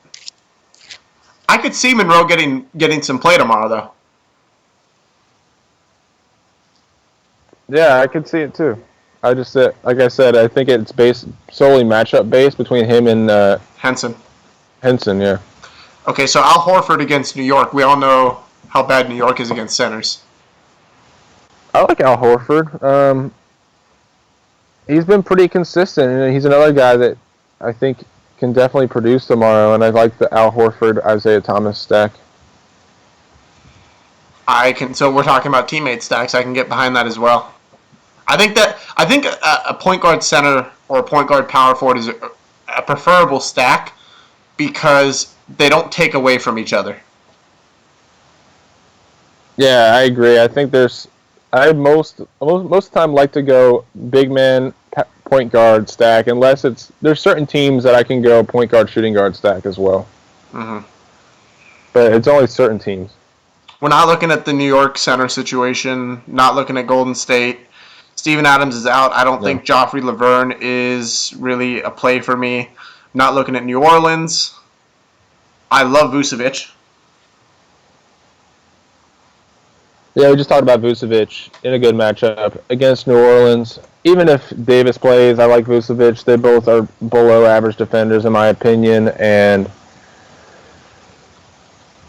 I could see Monroe getting some play tomorrow, though. Yeah, I could see it, too. I just said, like I said, I think it's solely matchup based between him and Henson. Henson, yeah. Okay, so Al Horford against New York. We all know how bad New York is against centers. I like Al Horford. he's been pretty consistent, and he's another guy that I think can definitely produce tomorrow. And I like the Al Horford, Isaiah Thomas stack. So we're talking about teammate stacks. I can get behind that as well. I think a point guard center or a point guard power forward is a preferable stack because they don't take away from each other. Yeah, I agree. I think I most of the time like to go big man point guard stack unless there's certain teams that I can go point guard shooting guard stack as well. Mm-hmm. But it's only certain teams. We're not looking at the New York center situation. Not looking at Golden State. Steven Adams is out. I don't think Joffrey Laverne is really a play for me. Not looking at New Orleans. I love Vucevic. Yeah, we just talked about Vucevic in a good matchup against New Orleans. Even if Davis plays, I like Vucevic. They both are below average defenders in my opinion, and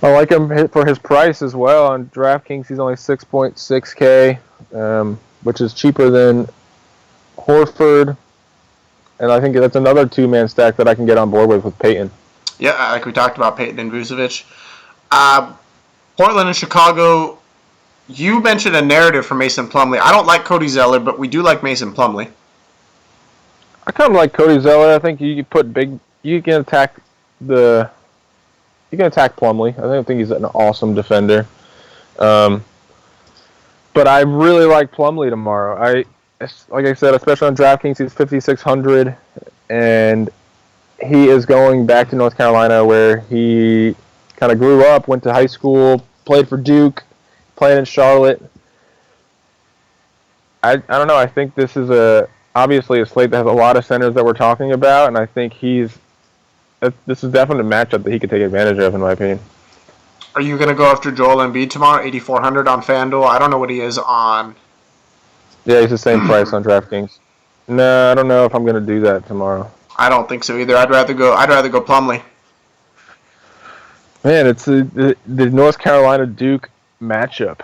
I like him for his price as well. On DraftKings, he's only 6.6K, which is cheaper than Horford. And I think that's another two-man stack that I can get on board with Peyton. Yeah, like we talked about Peyton and Vucevic. Portland and Chicago, you mentioned a narrative for Mason Plumlee. I don't like Cody Zeller, but we do like Mason Plumlee. I kind of like Cody Zeller. I think you can attack Plumlee. I think he's an awesome defender. But I really like Plumlee tomorrow. Like I said, especially on DraftKings, he's 5,600, and he is going back to North Carolina where he kind of grew up, went to high school, played for Duke, playing in Charlotte. I don't know. I think this is obviously a slate that has a lot of centers that we're talking about, and I think this is definitely a matchup that he could take advantage of, in my opinion. Are you going to go after Joel Embiid tomorrow, 8,400 on FanDuel? I don't know what he is on. Yeah, he's the same price on DraftKings. No, I don't know if I'm going to do that tomorrow. I don't think so either. I'd rather go Plumlee. Man, it's the North Carolina Duke matchup.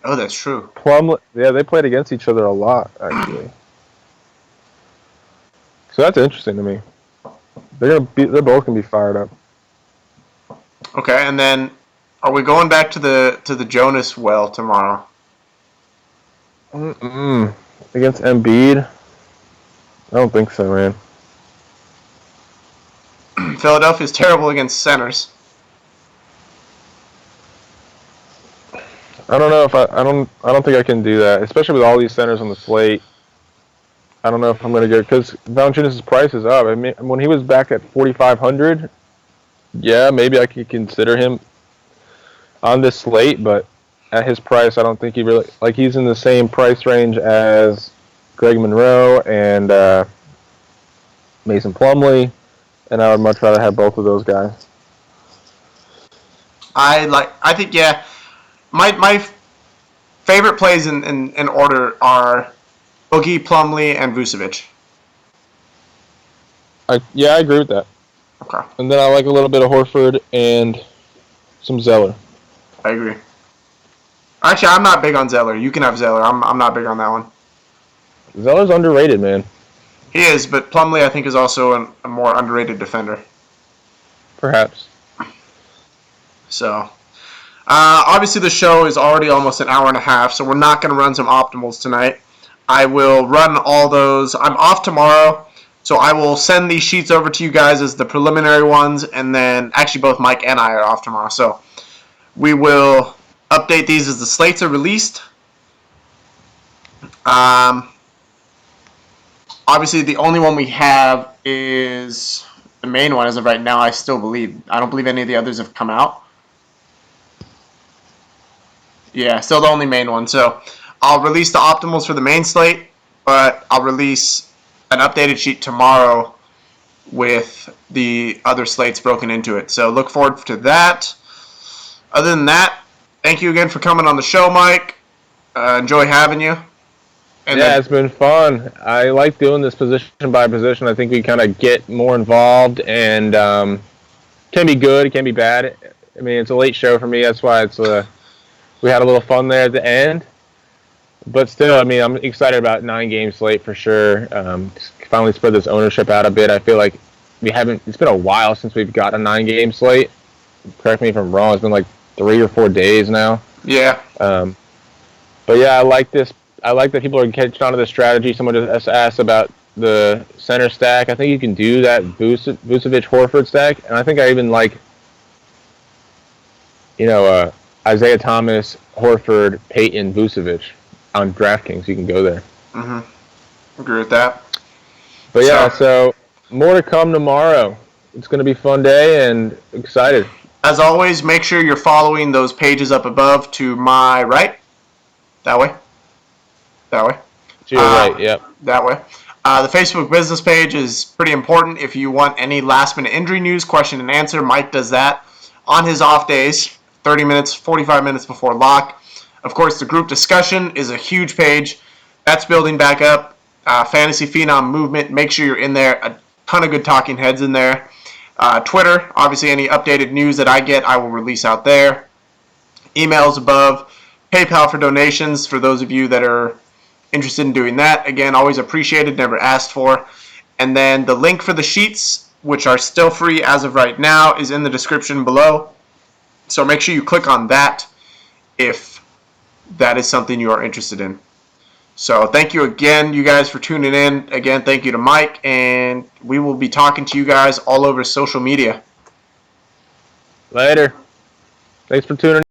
Oh, that's true. Plumlee, yeah, they played against each other a lot, actually. So that's interesting to me. They're both gonna be fired up. Okay, and then are we going back to the Jonas well tomorrow? Against Embiid? I don't think so, man. Philadelphia's terrible against centers. I don't know if I don't think I can do that, especially with all these centers on the slate. I don't know if I'm going to go because Valanciunas' price is up. I mean, when he was back at 4,500, yeah, maybe I could consider him on this slate, but at his price, I don't think he really he's in the same price range as Greg Monroe and Mason Plumlee, and I would much rather have both of those guys. I think yeah. My favorite plays in order are Boogie, Plumlee, and Vucevic. I agree with that. Okay. And then I like a little bit of Horford and some Zeller. I agree. Actually, I'm not big on Zeller. You can have Zeller. I'm not big on that one. Zeller's underrated, man. He is, but Plumlee I think is also a more underrated defender. Perhaps. So, obviously the show is already almost an hour and a half, so we're not going to run some optimals tonight. I will run all those. I'm off tomorrow, so I will send these sheets over to you guys as the preliminary ones, and then actually both Mike and I are off tomorrow, so we will update these as the slates are released. Obviously, the only one we have is the main one as of right now, I still believe. I don't believe any of the others have come out. Yeah, still the only main one. So I'll release the optimals for the main slate, but I'll release an updated sheet tomorrow with the other slates broken into it. So look forward to that. Other than that, thank you again for coming on the show, Mike. Enjoy having you. And it's been fun. I like doing this position by position. I think we kind of get more involved, and can be good, it can be bad. I mean, it's a late show for me. That's why we had a little fun there at the end. But still, I mean, I'm excited about 9-game slate for sure. Finally spread this ownership out a bit. I feel like we haven't. It's been a while since we've got a 9-game slate. Correct me if I'm wrong. It's been like 3 or 4 days now. Yeah. But yeah, I like this. I like that people are catching on to the strategy. Someone just asked about the center stack. I think you can do that Vucevic Horford stack, and I think I even like, Isaiah Thomas, Horford, Peyton, Vucevic on DraftKings. You can go there. Agree with that. But yeah, so more to come tomorrow. It's going to be a fun day and excited. As always, make sure you're following those pages up above to my right. That way. To your right, yep. That way. The Facebook business page is pretty important. If you want any last-minute injury news, question and answer, Mike does that on his off days, 30 minutes, 45 minutes before lock. Of course, the group discussion is a huge page. That's building back up. Fantasy Phenom Movement, make sure you're in there. A ton of good talking heads in there. Twitter, obviously any updated news that I get, I will release out there. Emails above. PayPal for donations for those of you that are interested in doing that. Again, always appreciated, never asked for. And then the link for the sheets, which are still free as of right now, is in the description below. So make sure you click on that if that is something you are interested in. So thank you again, you guys, for tuning in. Again, thank you to Mike, and we will be talking to you guys all over social media. Later. Thanks for tuning in.